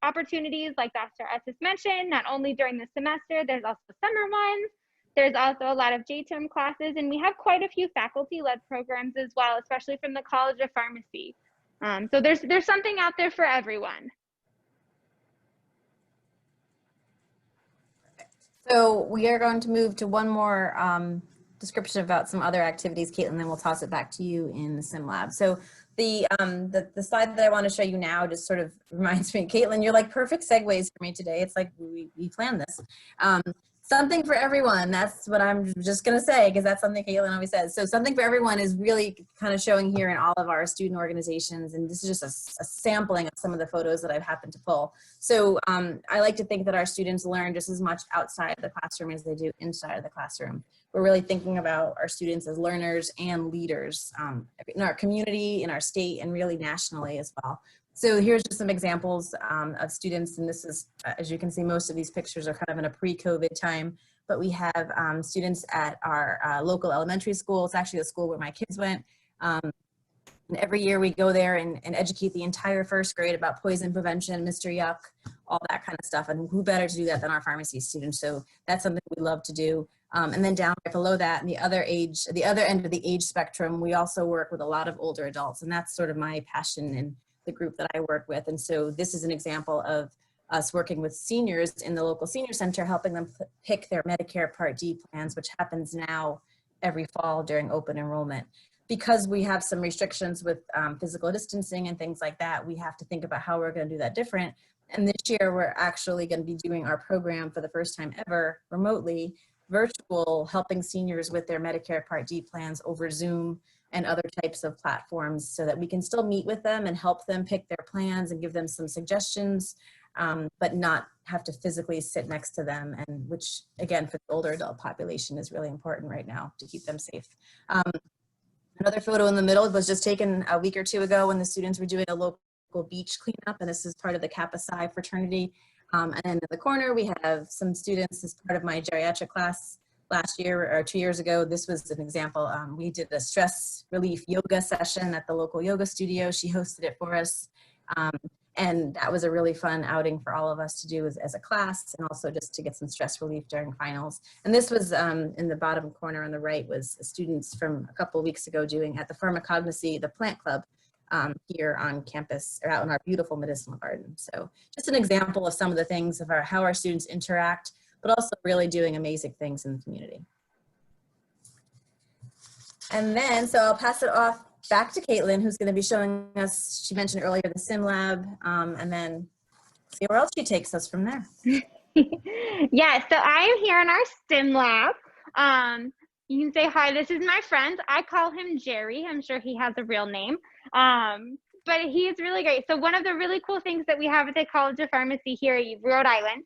opportunities, like Dr. Estes mentioned, not only during the semester, there's also summer ones. There's also a lot of J-term classes, and we have quite a few faculty-led programs as well, especially from the College of Pharmacy. So there's something out there for everyone. So we are going to move to one more description about some other activities, Caitlin, then we'll toss it back to you in the sim lab. So the slide that I want to show you now just sort of reminds me, Caitlin, you're like perfect segues for me today. It's like we planned this. Something for everyone. That's what I'm just going to say, because that's something Caitlin always says. So something for everyone is really kind of showing here in all of our student organizations. And this is just a sampling of some of the photos that I've happened to pull. So I like to think that our students learn just as much outside the classroom as they do inside of the classroom. We're really thinking about our students as learners and leaders in our community, in our state, and really nationally as well. So here's just some examples of students, and this is, as you can see, most of these pictures are kind of in a pre-COVID time, but we have students at our local elementary school. It's actually the school where my kids went. And every year we go there and educate the entire first grade about poison prevention, Mr. Yuck, all that kind of stuff. And who better to do that than our pharmacy students? So that's something we love to do. And then down right below that, in the other end of the age spectrum, we also work with a lot of older adults, and that's sort of my passion and the group that I work with. And so this is an example of us working with seniors in the local senior center, helping them pick their Medicare Part D plans, which happens now every fall during open enrollment. Because we have some restrictions with physical distancing and things like that, we have to think about how we're going to do that different. And this year, we're actually going to be doing our program for the first time ever remotely, virtual, helping seniors with their Medicare Part D plans over Zoom and other types of platforms, so that we can still meet with them and help them pick their plans and give them some suggestions, but not have to physically sit next to them, and which again for the older adult population is really important right now to keep them safe. Another photo in the middle was just taken a week or two ago when the students were doing a local beach cleanup, and this is part of the Kappa Psi fraternity. And then in the corner we have some students as part of my geriatric class last year or 2 years ago. This was an example. We did a stress relief yoga session at the local yoga studio. She hosted it for us. And that was a really fun outing for all of us to do as a class, and also just to get some stress relief during finals. And this was in the bottom corner on the right was students from a couple of weeks ago doing at the pharmacotherapy, the plant club here on campus, or out in our beautiful medicinal garden. So just an example of some of the things of how our students interact, but also really doing amazing things in the community. And then, so I'll pass it off back to Caitlin, who's going to be showing us, she mentioned earlier, the sim lab, and then see where else she takes us from there. Yeah, so I am here in our STEM lab. You can say, hi, this is my friend. I call him Jerry. I'm sure he has a real name. But he is really great. So one of the really cool things that we have at the College of Pharmacy here at Rhode Island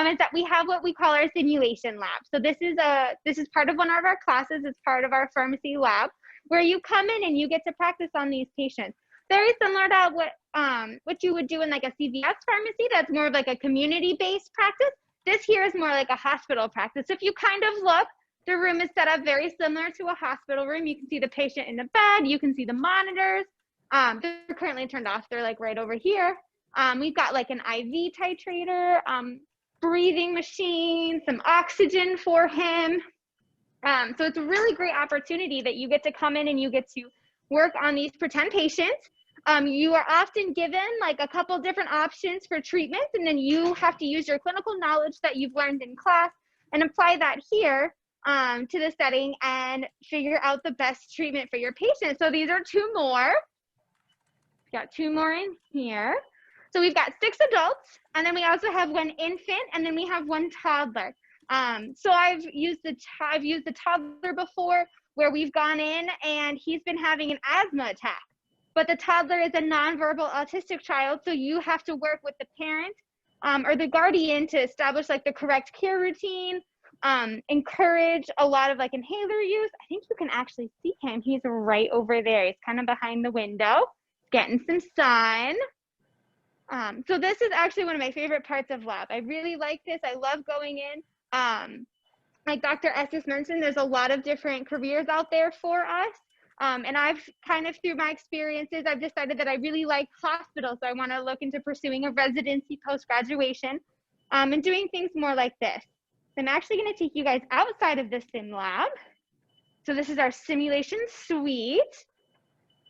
is that we have what we call our simulation lab. So this is part of one of our classes. It's part of our pharmacy lab where you come in and you get to practice on these patients. Very similar to what you would do in like a CVS pharmacy. That's more of like a community-based practice. This here is more like a hospital practice. If you kind of look, the room is set up very similar to a hospital room. You can see the patient in the bed. You can see the monitors. They're currently turned off. They're like right over here. We've got like an IV titrator, breathing machine, some oxygen for him. So it's a really great opportunity that you get to come in and you get to work on these pretend patients. You are often given like a couple different options for treatment, and then you have to use your clinical knowledge that you've learned in class and apply that here to the setting and figure out the best treatment for your patient. So these are two more. Got two more in here. So we've got 6 adults, and then we also have 1 infant, and then we have 1 toddler. So I've used the toddler before, where we've gone in and he's been having an asthma attack. But the toddler is a nonverbal autistic child, so you have to work with the parent or the guardian to establish like the correct care routine, encourage a lot of like inhaler use. I think you can actually see him. He's right over there. He's kind of behind the window, getting some sun. So this is actually one of my favorite parts of lab. I really like this. I love going in. Like Dr. Estes mentioned, there's a lot of different careers out there for us. And I've kind of, through my experiences, I've decided that I really like hospitals. So I want to look into pursuing a residency post-graduation and doing things more like this. So I'm actually going to take you guys outside of the sim lab. So this is our simulation suite.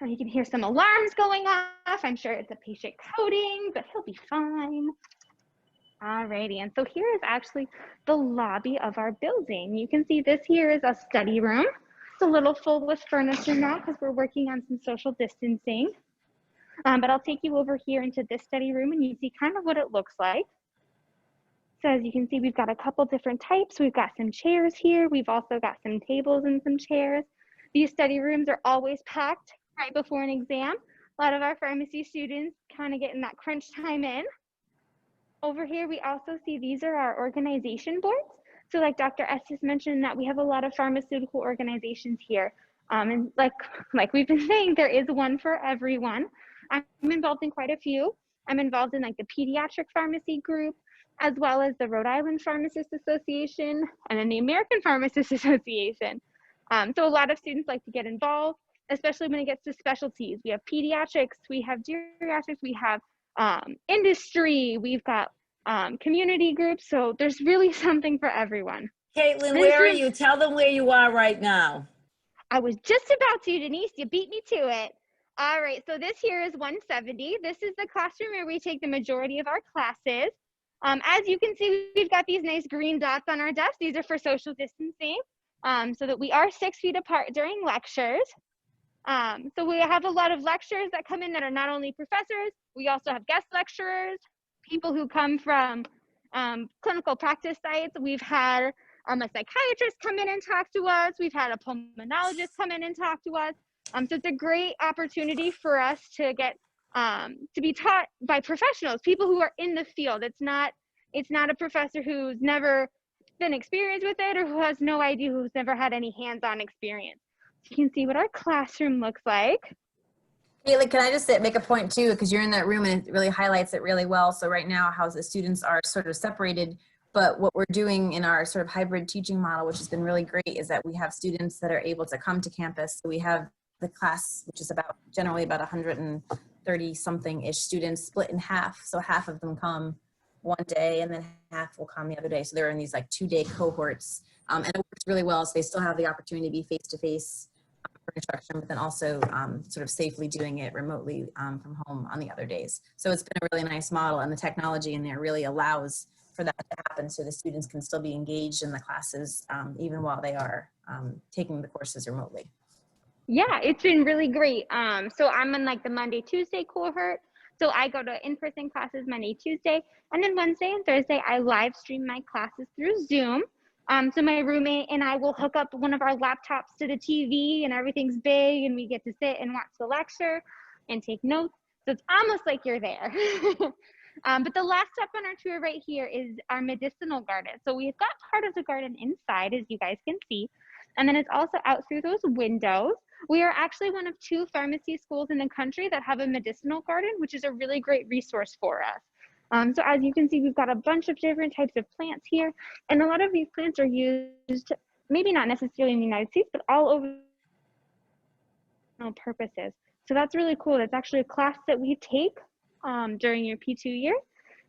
And you can hear some alarms going off. I'm sure it's a patient coding, but he'll be fine. Alrighty, and so here is actually the lobby of our building. You can see this here is a study room. It's a little full with furniture now because we're working on some social distancing. But I'll take you over here into this study room and you see kind of what it looks like. So as you can see, we've got a couple different types. We've got some chairs here. We've also got some tables and some chairs. These study rooms are always packed right before an exam. A lot of our pharmacy students kind of getting that crunch time in. Over here, we also see these are our organization boards. So like Dr. Estes mentioned that we have a lot of pharmaceutical organizations here. And like we've been saying, there is one for everyone. I'm involved in quite a few. I'm involved in like the pediatric pharmacy group, as well as the Rhode Island Pharmacists Association and then the American Pharmacists Association. So a lot of students like to get involved, especially when it gets to specialties. We have pediatrics, we have geriatrics, we have industry, we've got community groups. So there's really something for everyone. Caitlin, where are you? Tell them where you are right now. I was just about to, Denise, you beat me to it. All right, so this here is 170. This is the classroom where we take the majority of our classes. As you can see, we've got these nice green dots on our desks. These are for social distancing, so that we are 6 feet apart during lectures. So we have a lot of lecturers that come in that are not only professors, we also have guest lecturers, people who come from clinical practice sites. We've had a psychiatrist come in and talk to us. We've had a pulmonologist come in and talk to us. So it's a great opportunity for us to get to be taught by professionals, people who are in the field. It's not a professor who's never been experienced with it or who has no idea, who's never had any hands-on experience. You can see what our classroom looks like. Caitlin, can I just make a point too, because you're in that room and it really highlights it really well. So right now how the students are sort of separated, but what we're doing in our sort of hybrid teaching model, which has been really great, is that we have students that are able to come to campus. So we have the class, which is generally about 130 something-ish students split in half. So half of them come one day and then half will come the other day. So they're in these like 2-day cohorts. And it works really well. So they still have the opportunity to be face-to-face for instruction, but then also sort of safely doing it remotely from home on the other days. So it's been a really nice model, and the technology in there really allows for that to happen, so the students can still be engaged in the classes even while they are taking the courses remotely. Yeah, it's been really great. So I'm in like the Monday, Tuesday cohort. So I go to in-person classes Monday, Tuesday, and then Wednesday and Thursday, I live stream my classes through Zoom. So my roommate and I will hook up one of our laptops to the TV and everything's big and we get to sit and watch the lecture and take notes. So it's almost like you're there. But the last step on our tour right here is our medicinal garden. So we've got part of the garden inside, as you guys can see. And then it's also out through those windows. We are actually one of 2 pharmacy schools in the country that have a medicinal garden, which is a really great resource for us. So as you can see, we've got a bunch of different types of plants here. And a lot of these plants are used, maybe not necessarily in the United States, but all over purposes. So that's really cool. That's actually a class that we take during your P2 year.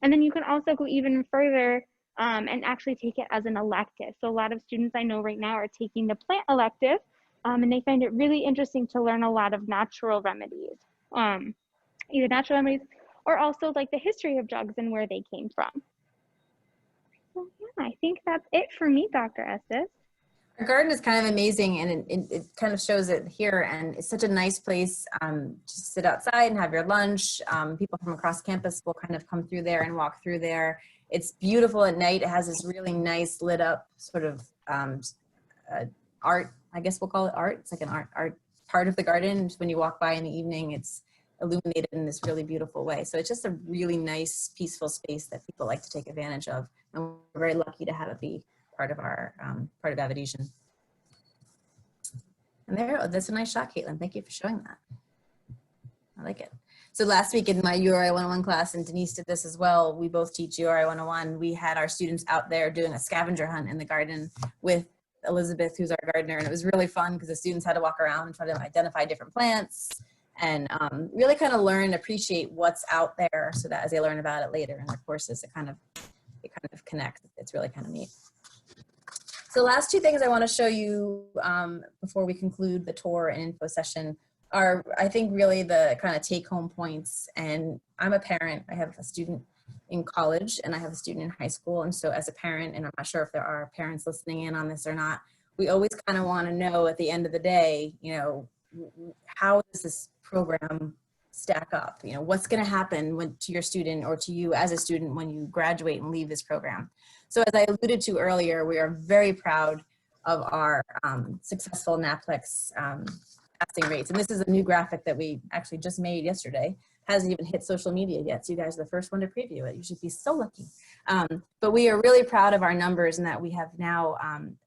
And then you can also go even further and actually take it as an elective. So a lot of students I know right now are taking the plant elective and they find it really interesting to learn a lot of natural remedies, either natural remedies or also like the history of drugs and where they came from. So yeah, I think that's it for me, Dr. Estes. Our garden is kind of amazing, and it kind of shows it here, and it's such a nice place to sit outside and have your lunch. People from across campus will kind of come through there and walk through there. It's beautiful at night. It has this really nice lit up sort of art, I guess we'll call it art. It's like an art part of the garden. When you walk by in the evening, it's illuminated in this really beautiful way. So it's just a really nice, peaceful space that people like to take advantage of. And we're very lucky to have it be part of our part of Avidation. And there, that's a nice shot, Caitlin. Thank you for showing that. I like it. So last week in my URI 101 class, and Denise did this as well, we both teach URI 101, we had our students out there doing a scavenger hunt in the garden with Elizabeth, who's our gardener, and it was really fun because the students had to walk around and try to identify different plants and really kind of learn and appreciate what's out there so that as they learn about it later in their courses, it kind of connects. It's really kind of neat. So the last 2 things I want to show you before we conclude the tour and info session are, I think, really the kind of take-home points. And I'm a parent. I have a student in college and I have a student in high school. And so as a parent, and I'm not sure if there are parents listening in on this or not, we always kind of want to know at the end of the day, you know, how does this program stack up? You know, what's going to happen to your student or to you as a student when you graduate and leave this program? So as I alluded to earlier, we are very proud of our successful NAPLEX passing rates. And this is a new graphic that we actually just made yesterday. Hasn't even hit social media yet, so you guys are the first one to preview it. You should be so lucky. But we are really proud of our numbers and that we have now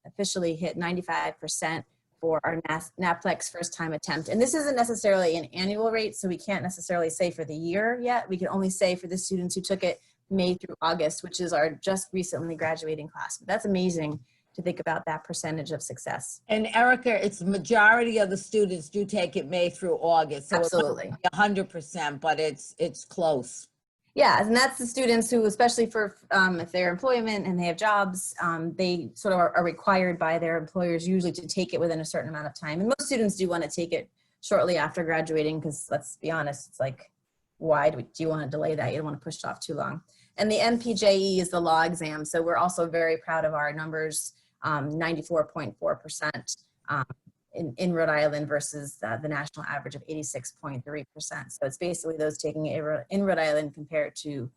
officially hit 95% for our NAPLEX first time attempt. And this isn't necessarily an annual rate, so we can't necessarily say for the year yet. We can only say for the students who took it May through August, which is our just recently graduating class. But that's amazing to think about that percentage of success. And Erica, it's the majority of the students do take it May through August. So absolutely. It's 100%, but it's close. Yeah, and that's the students who, especially for if they're employment and they have jobs, they sort of are required by their employers usually to take it within a certain amount of time. And most students do want to take it shortly after graduating because, let's be honest, it's like, why do you want to delay that? You don't want to push it off too long. And the MPJE is the law exam. So we're also very proud of our numbers, 94.4% in Rhode Island versus the national average of 86.3%. So it's basically those taking it in Rhode Island compared to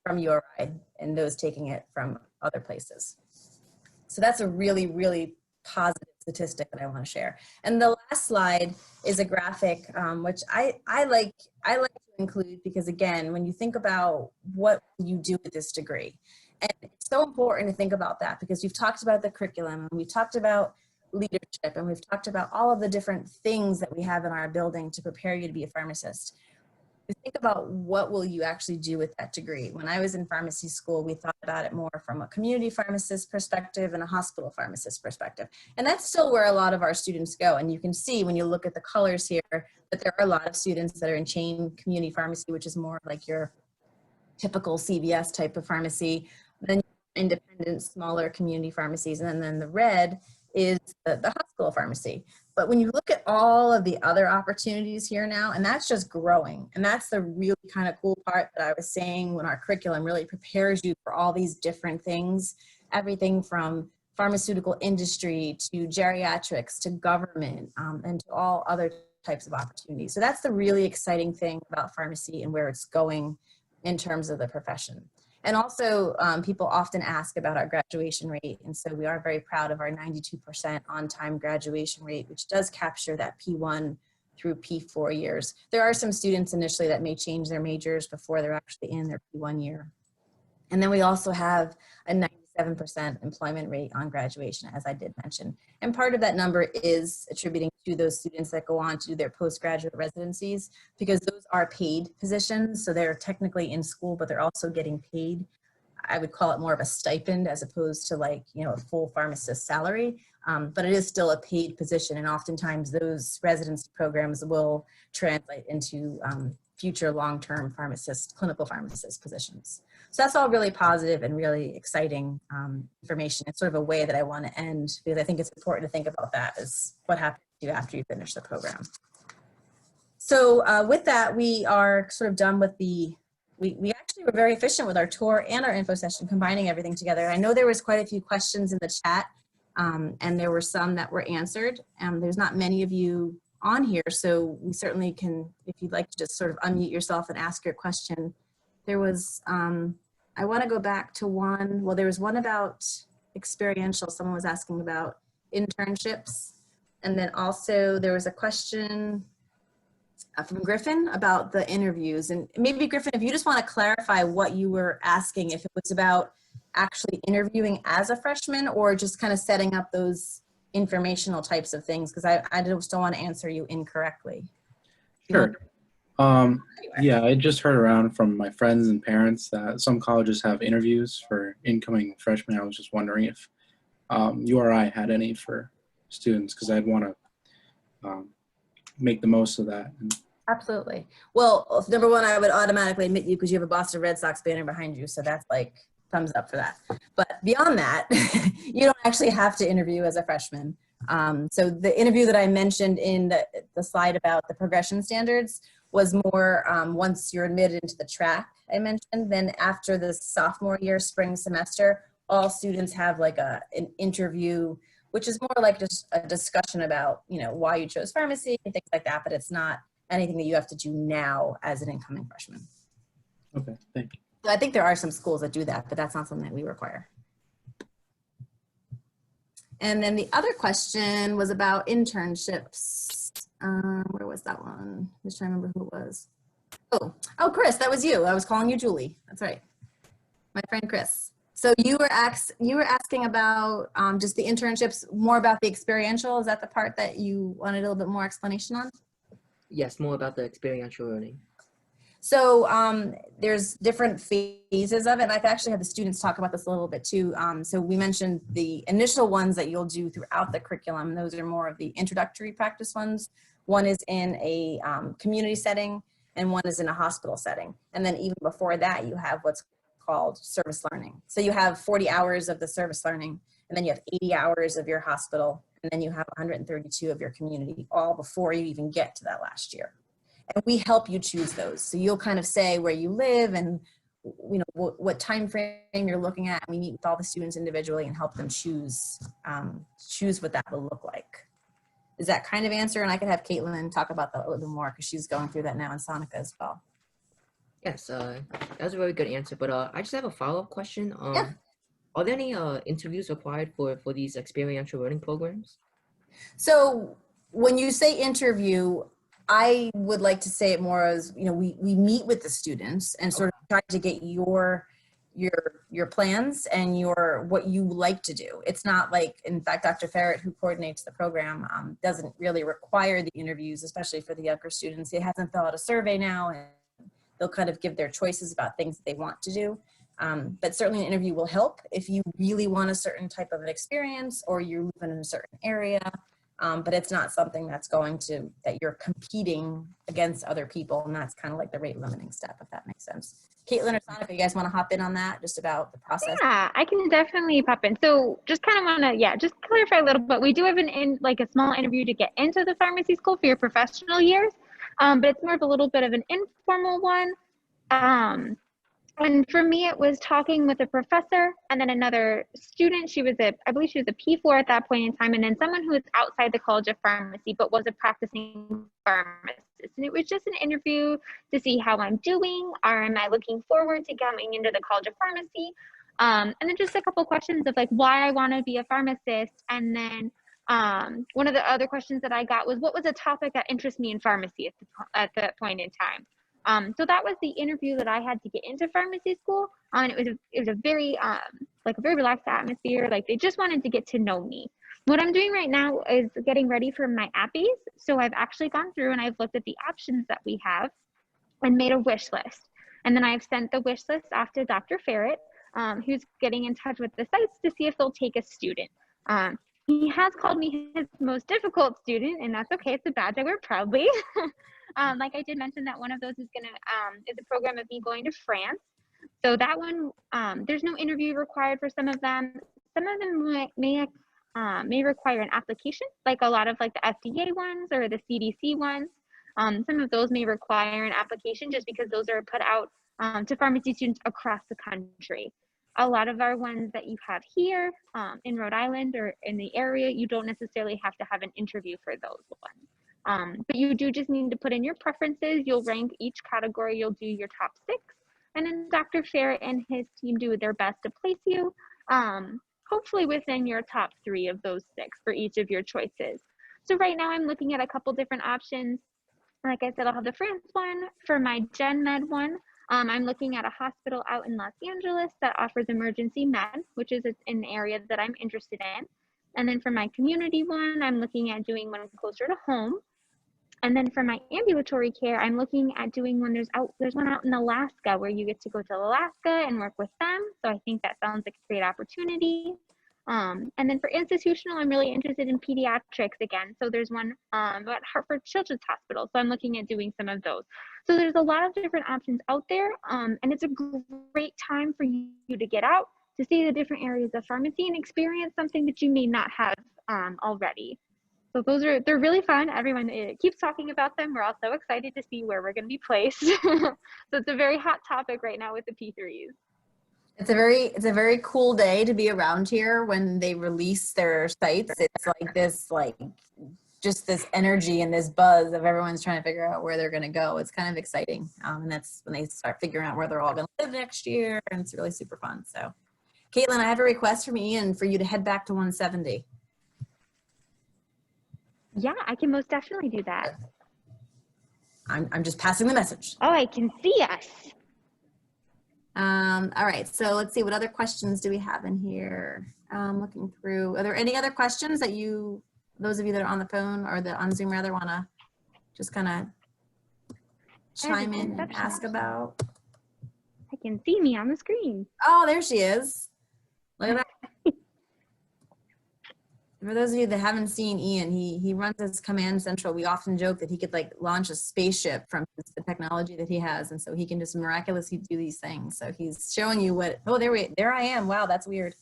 from URI and those taking it from other places. So that's a really, really positive statistic that I want to share. And the last slide is a graphic, which I like to include because, again, when you think about what you do with this degree, and it's so important to think about that because we've talked about the curriculum and we've talked about leadership and we've talked about all of the different things that we have in our building to prepare you to be a pharmacist. Think about what will you actually do with that degree. When I was in pharmacy school, we thought about it more from a community pharmacist perspective and a hospital pharmacist perspective. And that's still where a lot of our students go. And you can see when you look at the colors here that there are a lot of students that are in chain community pharmacy, which is more like your typical CVS type of pharmacy, then independent, smaller community pharmacies. And then the red is the hospital pharmacy. But when you look at all of the other opportunities here now, and that's just growing, and that's the really kind of cool part that I was saying when our curriculum really prepares you for all these different things, everything from pharmaceutical industry to geriatrics to government and to all other types of opportunities. So that's the really exciting thing about pharmacy and where it's going in terms of the profession. And also, people often ask about our graduation rate. And so we are very proud of our 92% on-time graduation rate, which does capture that P1 through P4 years. There are some students initially that may change their majors before they're actually in their P1 year. And then we also have a 97% employment rate on graduation, as I did mention. And part of that number is attributing to those students that go on to do their postgraduate residencies, because those are paid positions. So they're technically in school, but they're also getting paid. I would call it more of a stipend as opposed to like, you know, a full pharmacist salary. But it is still a paid position. And oftentimes those residency programs will translate into future long-term pharmacist, clinical pharmacist positions. So that's all really positive and really exciting information. It's sort of a way that I want to end, because I think it's important to think about that as what happens to you after you finish the program. So with that, we are sort of done with the, we actually were very efficient with our tour and our info session, combining everything together. I know there was quite a few questions in the chat, and there were some that were answered. There's not many of you on here, so we certainly can, if you'd like to just sort of unmute yourself and ask your question. There was, I want to go back to one, well, there was one about experiential. Someone was asking about internships. And then also there was a question from Griffin about the interviews. And maybe Griffin, if you just want to clarify what you were asking, if it was about actually interviewing as a freshman or just kind of setting up those informational types of things, because I just don't want to answer you incorrectly. Sure. Yeah, I just heard around from my friends and parents that some colleges have interviews for incoming freshmen. I was just wondering if URI had any for students, because I'd want to make the most of that. Absolutely. Well, number one, I would automatically admit you because you have a Boston Red Sox banner behind you, so that's like thumbs up for that. But beyond that, you don't actually have to interview as a freshman. So the interview that I mentioned in the slide about the progression standards was more once you're admitted into the track I mentioned. Then after the sophomore year, spring semester, all students have like an interview, which is more like just a discussion about, you know, why you chose pharmacy and things like that, but it's not anything that you have to do now as an incoming freshman. Okay, thank you. So I think there are some schools that do that, but that's not something that we require. And then the other question was about internships. Where was that one? I'm just trying to remember who it was. Oh, Chris, that was you. I was calling you Julie. That's right. My friend Chris. So you were asking about just the internships, more about the experiential. Is that the part that you wanted a little bit more explanation on? Yes, more about the experiential learning. So there's different phases of it. And I've actually had the students talk about this a little bit too. So we mentioned the initial ones that you'll do throughout the curriculum. Those are more of the introductory practice ones. One is in a community setting and one is in a hospital setting. And then even before that, you have what's called service learning. So you have 40 hours of the service learning, and then you have 80 hours of your hospital, and then you have 132 of your community, all before you even get to that last year. And we help you choose those. So you'll kind of say where you live and you know what time frame you're looking at. We meet with all the students individually and help them choose what that will look like. Does that kind of answer? And I could have Caitlin talk about that a little bit more because she's going through that now in Sonica as well. Yes, that was a very good answer. But I just have a follow-up question. Yeah. Are there any interviews required for these experiential learning programs? So when you say interview, I would like to say it more as, you know, we meet with the students and sort of try to get your plans and what you like to do. It's not like, in fact, Dr. Ferret, who coordinates the program, doesn't really require the interviews, especially for the younger students. He hasn't filled out a survey now, and they'll kind of give their choices about things that they want to do. But certainly an interview will help if you really want a certain type of an experience or you live in a certain area. But it's not something that's that you're competing against other people. And that's kind of like the rate limiting step, if that makes sense. Caitlin or Sonica, you guys want to hop in on that, just about the process? Yeah, I can definitely pop in. So just kind of want to, just clarify a little bit. We do have a small interview to get into the pharmacy school for your professional years. But it's more of a little bit of an informal one. And for me, it was talking with a professor and then another student. I believe she was a P4 at that point in time. And then someone who was outside the College of Pharmacy, but was a practicing pharmacist. pharmacist. And it was just an interview to see how I'm doing, or am I looking forward to coming into the College of Pharmacy? And then just a couple questions of like why I want to be a pharmacist. And then one of the other questions that I got was what was a topic that interests me in pharmacy at that point in time. So that was the interview that I had to get into pharmacy school. And it was a very like a very relaxed atmosphere. Like they just wanted to get to know me. What I'm doing right now is getting ready for my APPEs. So I've actually gone through and I've looked at the options that we have and made a wish list. And then I've sent the wish list off to Dr. Ferret, who's getting in touch with the sites to see if they'll take a student. He has called me his most difficult student, and that's okay. It's a badge I wear proudly. Like I did mention that one of those is is a program of me going to France. So that one, there's no interview required for some of them. Some of them may require an application, like a lot of like the FDA ones or the CDC ones. Some of those may require an application just because those are put out to pharmacy students across the country. A lot of our ones that you have here in Rhode Island or in the area, you don't necessarily have to have an interview for those ones. But you do just need to put in your preferences. You'll rank each category. You'll do your top 6. And then Dr. Ferret and his team do their best to place you, hopefully within your top 3 of those 6 for each of your choices. So right now I'm looking at a couple different options. Like I said, I'll have the France one. For my Gen Med one, I'm looking at a hospital out in Los Angeles that offers emergency med, which is an area that I'm interested in. And then for my community one, I'm looking at doing one closer to home. And then for my ambulatory care, I'm looking at doing one, there's one out in Alaska where you get to go to Alaska and work with them. So I think that sounds like a great opportunity. And then for institutional, I'm really interested in pediatrics again. So there's one at Hartford Children's Hospital. So I'm looking at doing some of those. So there's a lot of different options out there. And it's a great time for you to get out to see the different areas of pharmacy and experience something that you may not have already. So they're really fun. Everyone keeps talking about them. We're all so excited to see where we're going to be placed. So it's a very hot topic right now with the P3s. It's a very cool day to be around here when they release their sites. It's like this, just this energy and this buzz of everyone's trying to figure out where they're going to go. It's kind of exciting. And that's when they start figuring out where they're all going to live next year. And it's really super fun. So Caitlin, I have a request from Ian for you to head back to 170. Yeah, I can most definitely do that. I'm just passing the message. Oh, I can see us. All right, so let's see, what other questions do we have in here? Looking through, are there any other questions that those of you that are on the phone or on Zoom rather want to just kind of chime in and ask about? I can see me on the screen. Oh, there she is. Look at that. For those of you that haven't seen Ian, he runs his command central. We often joke that he could launch a spaceship from the technology that he has, and so he can just miraculously do these things. So he's showing you what. Oh, there I am. Wow, that's weird.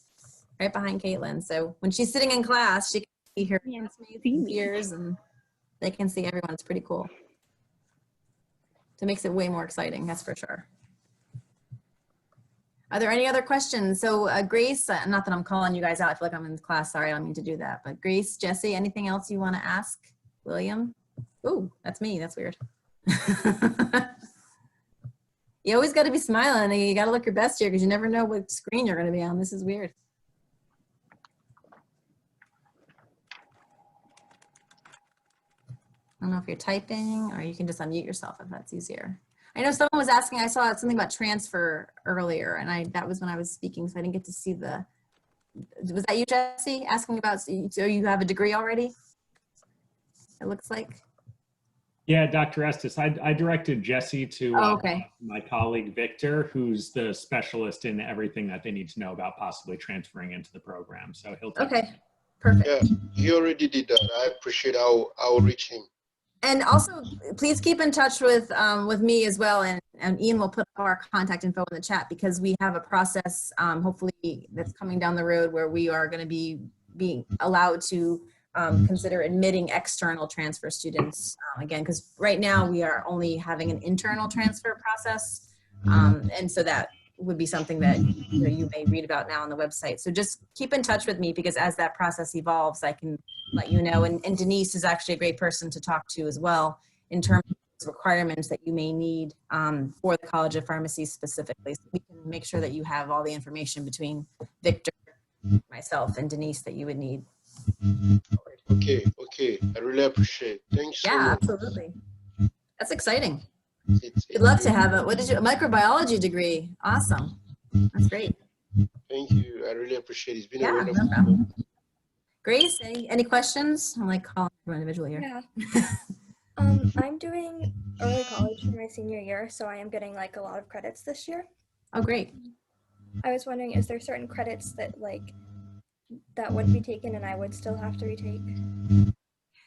Right behind Caitlin. So when she's sitting in class, she can see her peers, and they can see everyone. It's pretty cool. So it makes it way more exciting. That's for sure. Are there any other questions? So Grace, not that I'm calling you guys out, I feel like I'm in class, sorry, I don't mean to do that. But Grace, Jesse, anything else you want to ask William? Ooh, that's me, that's weird. You always got to be smiling, you got to look your best here because you never know what screen you're going to be on. This is weird. I don't know if you're typing or you can just unmute yourself if that's easier. I know someone was asking, I saw something about transfer earlier, and that was when I was speaking, so I didn't get to see was that you, Jesse, asking about, so you have a degree already? It looks like. Yeah, Dr. Estes, I directed Jesse to my colleague Victor, who's the specialist in everything that they need to know about possibly transferring into the program. So he'll take Okay, perfect. Yeah, he already did that. I appreciate I'll reach him. And also, please keep in touch with me as well, and Ian will put our contact info in the chat because we have a process, hopefully, that's coming down the road where we are going to be being allowed to consider admitting external transfer students again, because right now we are only having an internal transfer process, and so that would be something that you may read about now on the website. So just keep in touch with me because as that process evolves, I can let you know. And Denise is actually a great person to talk to as well in terms of requirements that you may need for the College of Pharmacy specifically. So we can make sure that you have all the information between Victor, myself, and Denise that you would need. Okay, okay. I really appreciate it. Thank you so Yeah, much. absolutely. That's exciting. It's Good luck to really- have it. What did you, a microbiology degree? Awesome. That's great. Thank you. I really appreciate it. It's been Yeah, a no wonderful problem. Grace, any questions? I'm like calling everyone individually here. Yeah. I'm doing early college for my senior year, so I am getting like a lot of credits this year. Oh, great. I was wondering, is there certain credits that that wouldn't be taken and I would still have to retake?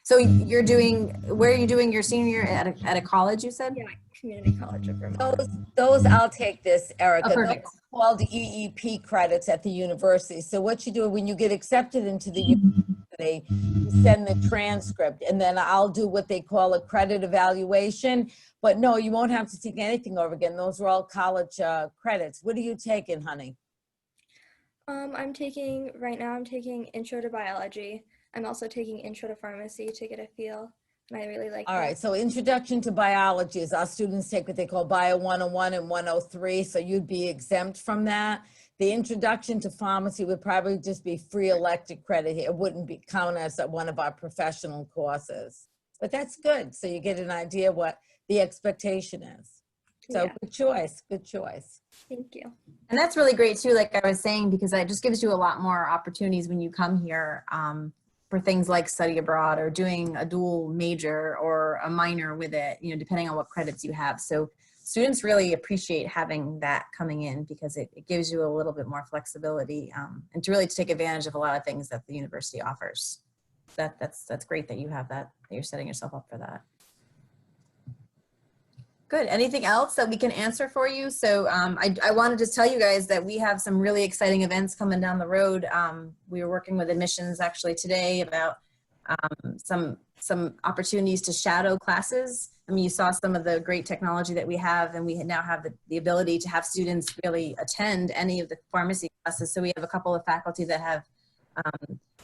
So you're doing, where are you doing your senior year at a college, you said? Yeah, Community College of Vermont. Those I'll take this, Erica. Oh, perfect. Those are called EEP credits at the university. So what you do when you get accepted into the university, you send the transcript, and then I'll do what they call a credit evaluation. But no, you won't have to take anything over again. Those are all college credits. What are you taking, honey? Right now I'm taking Intro to Biology. I'm also taking Intro to Pharmacy to get a feel, and I really like All that. right, so Introduction to Biology is our students take what they call Bio 101 and 103, so you'd be exempt from that. The Introduction to Pharmacy would probably just be free elective credit. It wouldn't be counted as one of our professional courses. But that's good, so you get an idea what the expectation is. So Yeah. good choice, good choice. Thank you. And that's really great too, like I was saying, because it just gives you a lot more opportunities when you come here for things like study abroad or doing a dual major or a minor with it, you know, depending on what credits you have. So students really appreciate having that coming in because it gives you a little bit more flexibility and to really take advantage of a lot of things that the university offers. That's great that you have that you're setting yourself up for that. Good. Anything else that we can answer for you? So I wanted to tell you guys that we have some really exciting events coming down the road. We were working with admissions actually today about some opportunities to shadow classes. I mean, you saw some of the great technology that we have, and we now have the ability to have students really attend any of the pharmacy classes. So we have a couple of faculty that have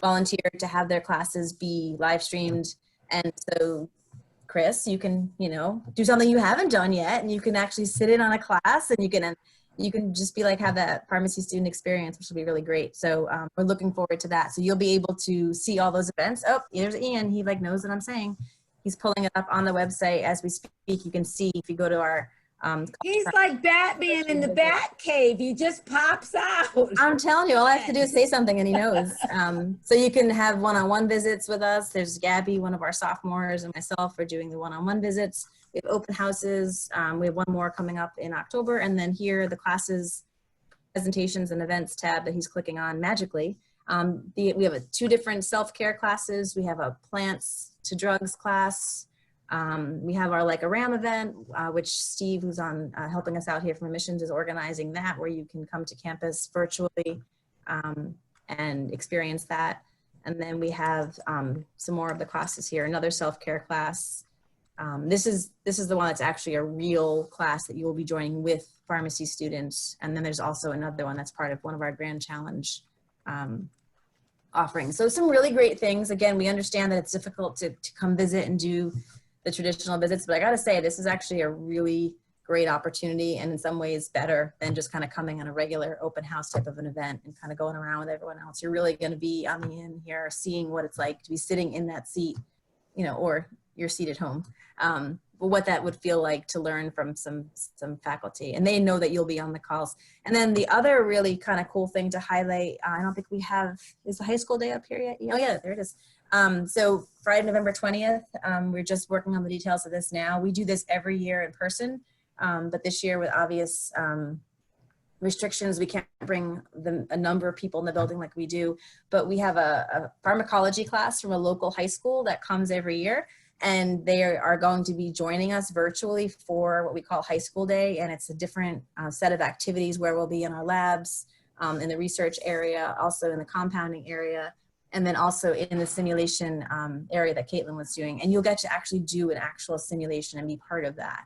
volunteered to have their classes be live streamed. And so Chris, you can, you know, do something you haven't done yet, and you can actually sit in on a class, and you can just be like, have that pharmacy student experience, which will be really great. So we're looking forward to that. So you'll be able to see all those events. Oh, there's Ian. He like knows what I'm saying. He's pulling it up on the website as we speak. You can see if you go to our He's like Batman in the Batcave. He just pops out. I'm telling you, all I have to do is say something and he knows. So you can have one-on-one visits with us. There's Gabby, one of our sophomores, and myself are doing the one-on-one visits. We have open houses. We have one more coming up in October. And then here, the classes, presentations, and events tab that he's clicking on magically. We have two different self-care classes. We have a plants to drugs class. We have our like a RAM event, which Steve, who's on helping us out here from admissions, is organizing that, where you can come to campus virtually and experience that. And then we have some more of the classes here. Another self-care class. This is the one that's actually a real class that you will be joining with pharmacy students. And then there's also another one that's part of one of our Grand Challenge offerings. So some really great things. Again, we understand that it's difficult to come visit and do the traditional visits, but I gotta say, this is actually a really great opportunity, and in some ways better than just kind of coming on a regular open house type of an event and kind of going around with everyone else. You're really gonna be on the in here, seeing what it's like to be sitting in that seat, you know, or your seat at home. But what that would feel like to learn from some faculty, and they know that you'll be on the calls. And then the other really kind of cool thing to highlight, I don't think we have, is the high school day up here yet? Oh yeah, there it is. So Friday, November 20th, we're just working on the details of this now. We do this every year in person, but this year with obvious restrictions, we can't bring a number of people in the building like we do, but we have a pharmacology class from a local high school that comes every year, and they are going to be joining us virtually for what we call High School Day, and it's a different set of activities where we'll be in our labs, in the research area, also in the compounding area, and then also in the simulation area that Caitlin was doing. And you'll get to actually do an actual simulation and be part of that.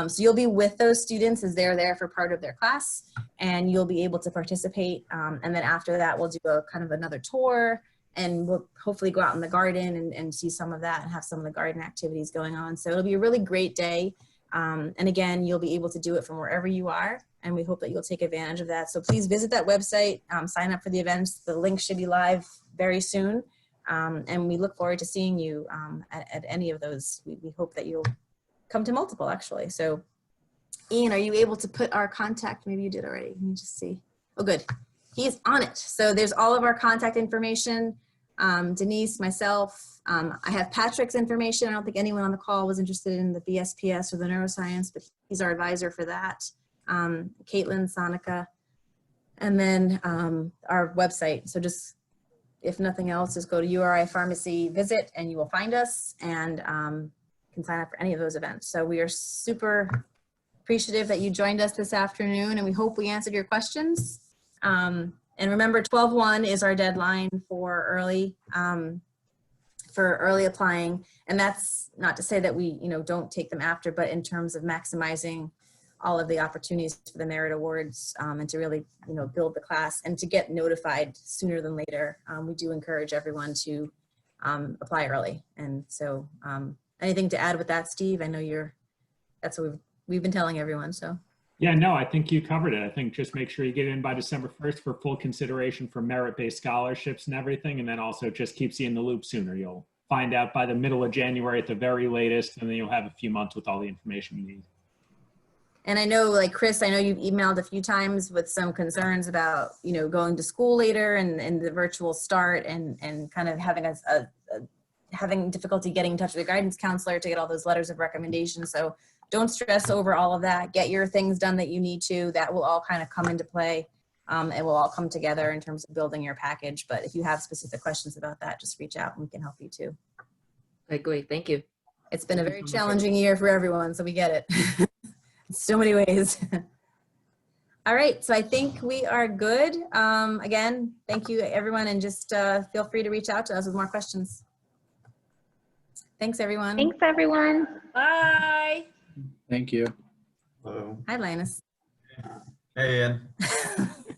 So you'll be with those students as they're there for part of their class, and you'll be able to participate. And then after that, we'll do a kind of another tour, and we'll hopefully go out in the garden and see some of that and have some of the garden activities going on. So it'll be a really great day. And again, you'll be able to do it from wherever you are. And we hope that you'll take advantage of that. So please visit that website, sign up for the events. The link should be live very soon. And we look forward to seeing you at any of those. We hope that you'll come to multiple, actually. So Ian, are you able to put our contact? Maybe you did already. Let me just see. Oh, good. He is on it. So there's all of our contact information. Denise, myself, I have Patrick's information. I don't think anyone on the call was interested in the BSPS or the neuroscience, but he's our advisor for that. Caitlin, Sonica, and then our website. So just, if nothing else, just go to URI Pharmacy Visit and you will find us and can sign up for any of those events. So we are super appreciative that you joined us this afternoon, and we hope we answered your questions. And remember, 12/1 is our deadline for early applying. And that's not to say that we, don't take them after, but in terms of maximizing all of the opportunities for the merit awards and to really, build the class and to get notified sooner than later. We do encourage everyone to apply early. And so anything to add with that, Steve? I know that's what we've been telling everyone, so. Yeah, no, I think you covered it. I think just make sure you get in by December 1st for full consideration for merit-based scholarships and everything. And then also just keeps you in the loop sooner. You'll find out by the middle of January at the very latest, and then you'll have a few months with all the information you need. And I know, like Chris, I know you've emailed a few times with some concerns about, going to school later and the virtual start and kind of having having difficulty getting in touch with the guidance counselor to get all those letters of recommendation. So don't stress over all of that. Get your things done that you need to. That will all kind of come into play. It will all come together in terms of building your package. But if you have specific questions about that, just reach out and we can help you too. Okay, great. Thank you. It's been a very challenging year for everyone, so we get it. In so many ways. All right, so I think we are good. Again, thank you everyone, and just feel free to reach out to us with more questions. Thanks everyone. Thanks everyone. Bye. Thank you. Hello. Hi Linus. Hey, Ian.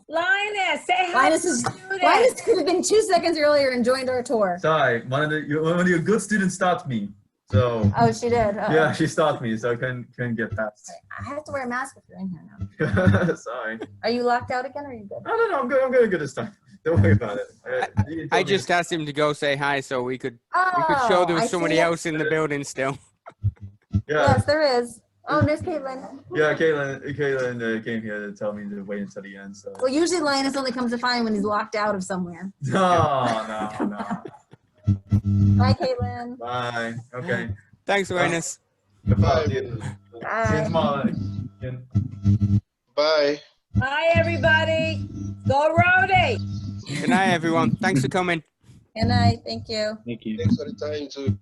Linus, say hi. Linus could have been 2 seconds earlier and joined our tour. Sorry, one of your good students stopped me. So. Oh, she did. Uh-oh. Yeah, she stopped me, so I couldn't get past. I have to wear a mask if you're in here now. Sorry. Are you locked out again, or are you good? No, I'm good this time. Don't worry about it. I just asked him to go say hi so we could show there was somebody else in the building still. Yeah. Yes, there is. Oh, there's Caitlin. Yeah, Caitlin came here to tell me to wait until the end. So. Well, usually Linus only comes to find when he's locked out of somewhere. No. Bye, Caitlin. Bye. Okay. Thanks, Linus. Bye. See Bye. you tomorrow. Bye. Bye, everybody. Go Rhodey. Good night, everyone. Thanks for coming. Good night. Thank you. Thank you. Thanks for the time too.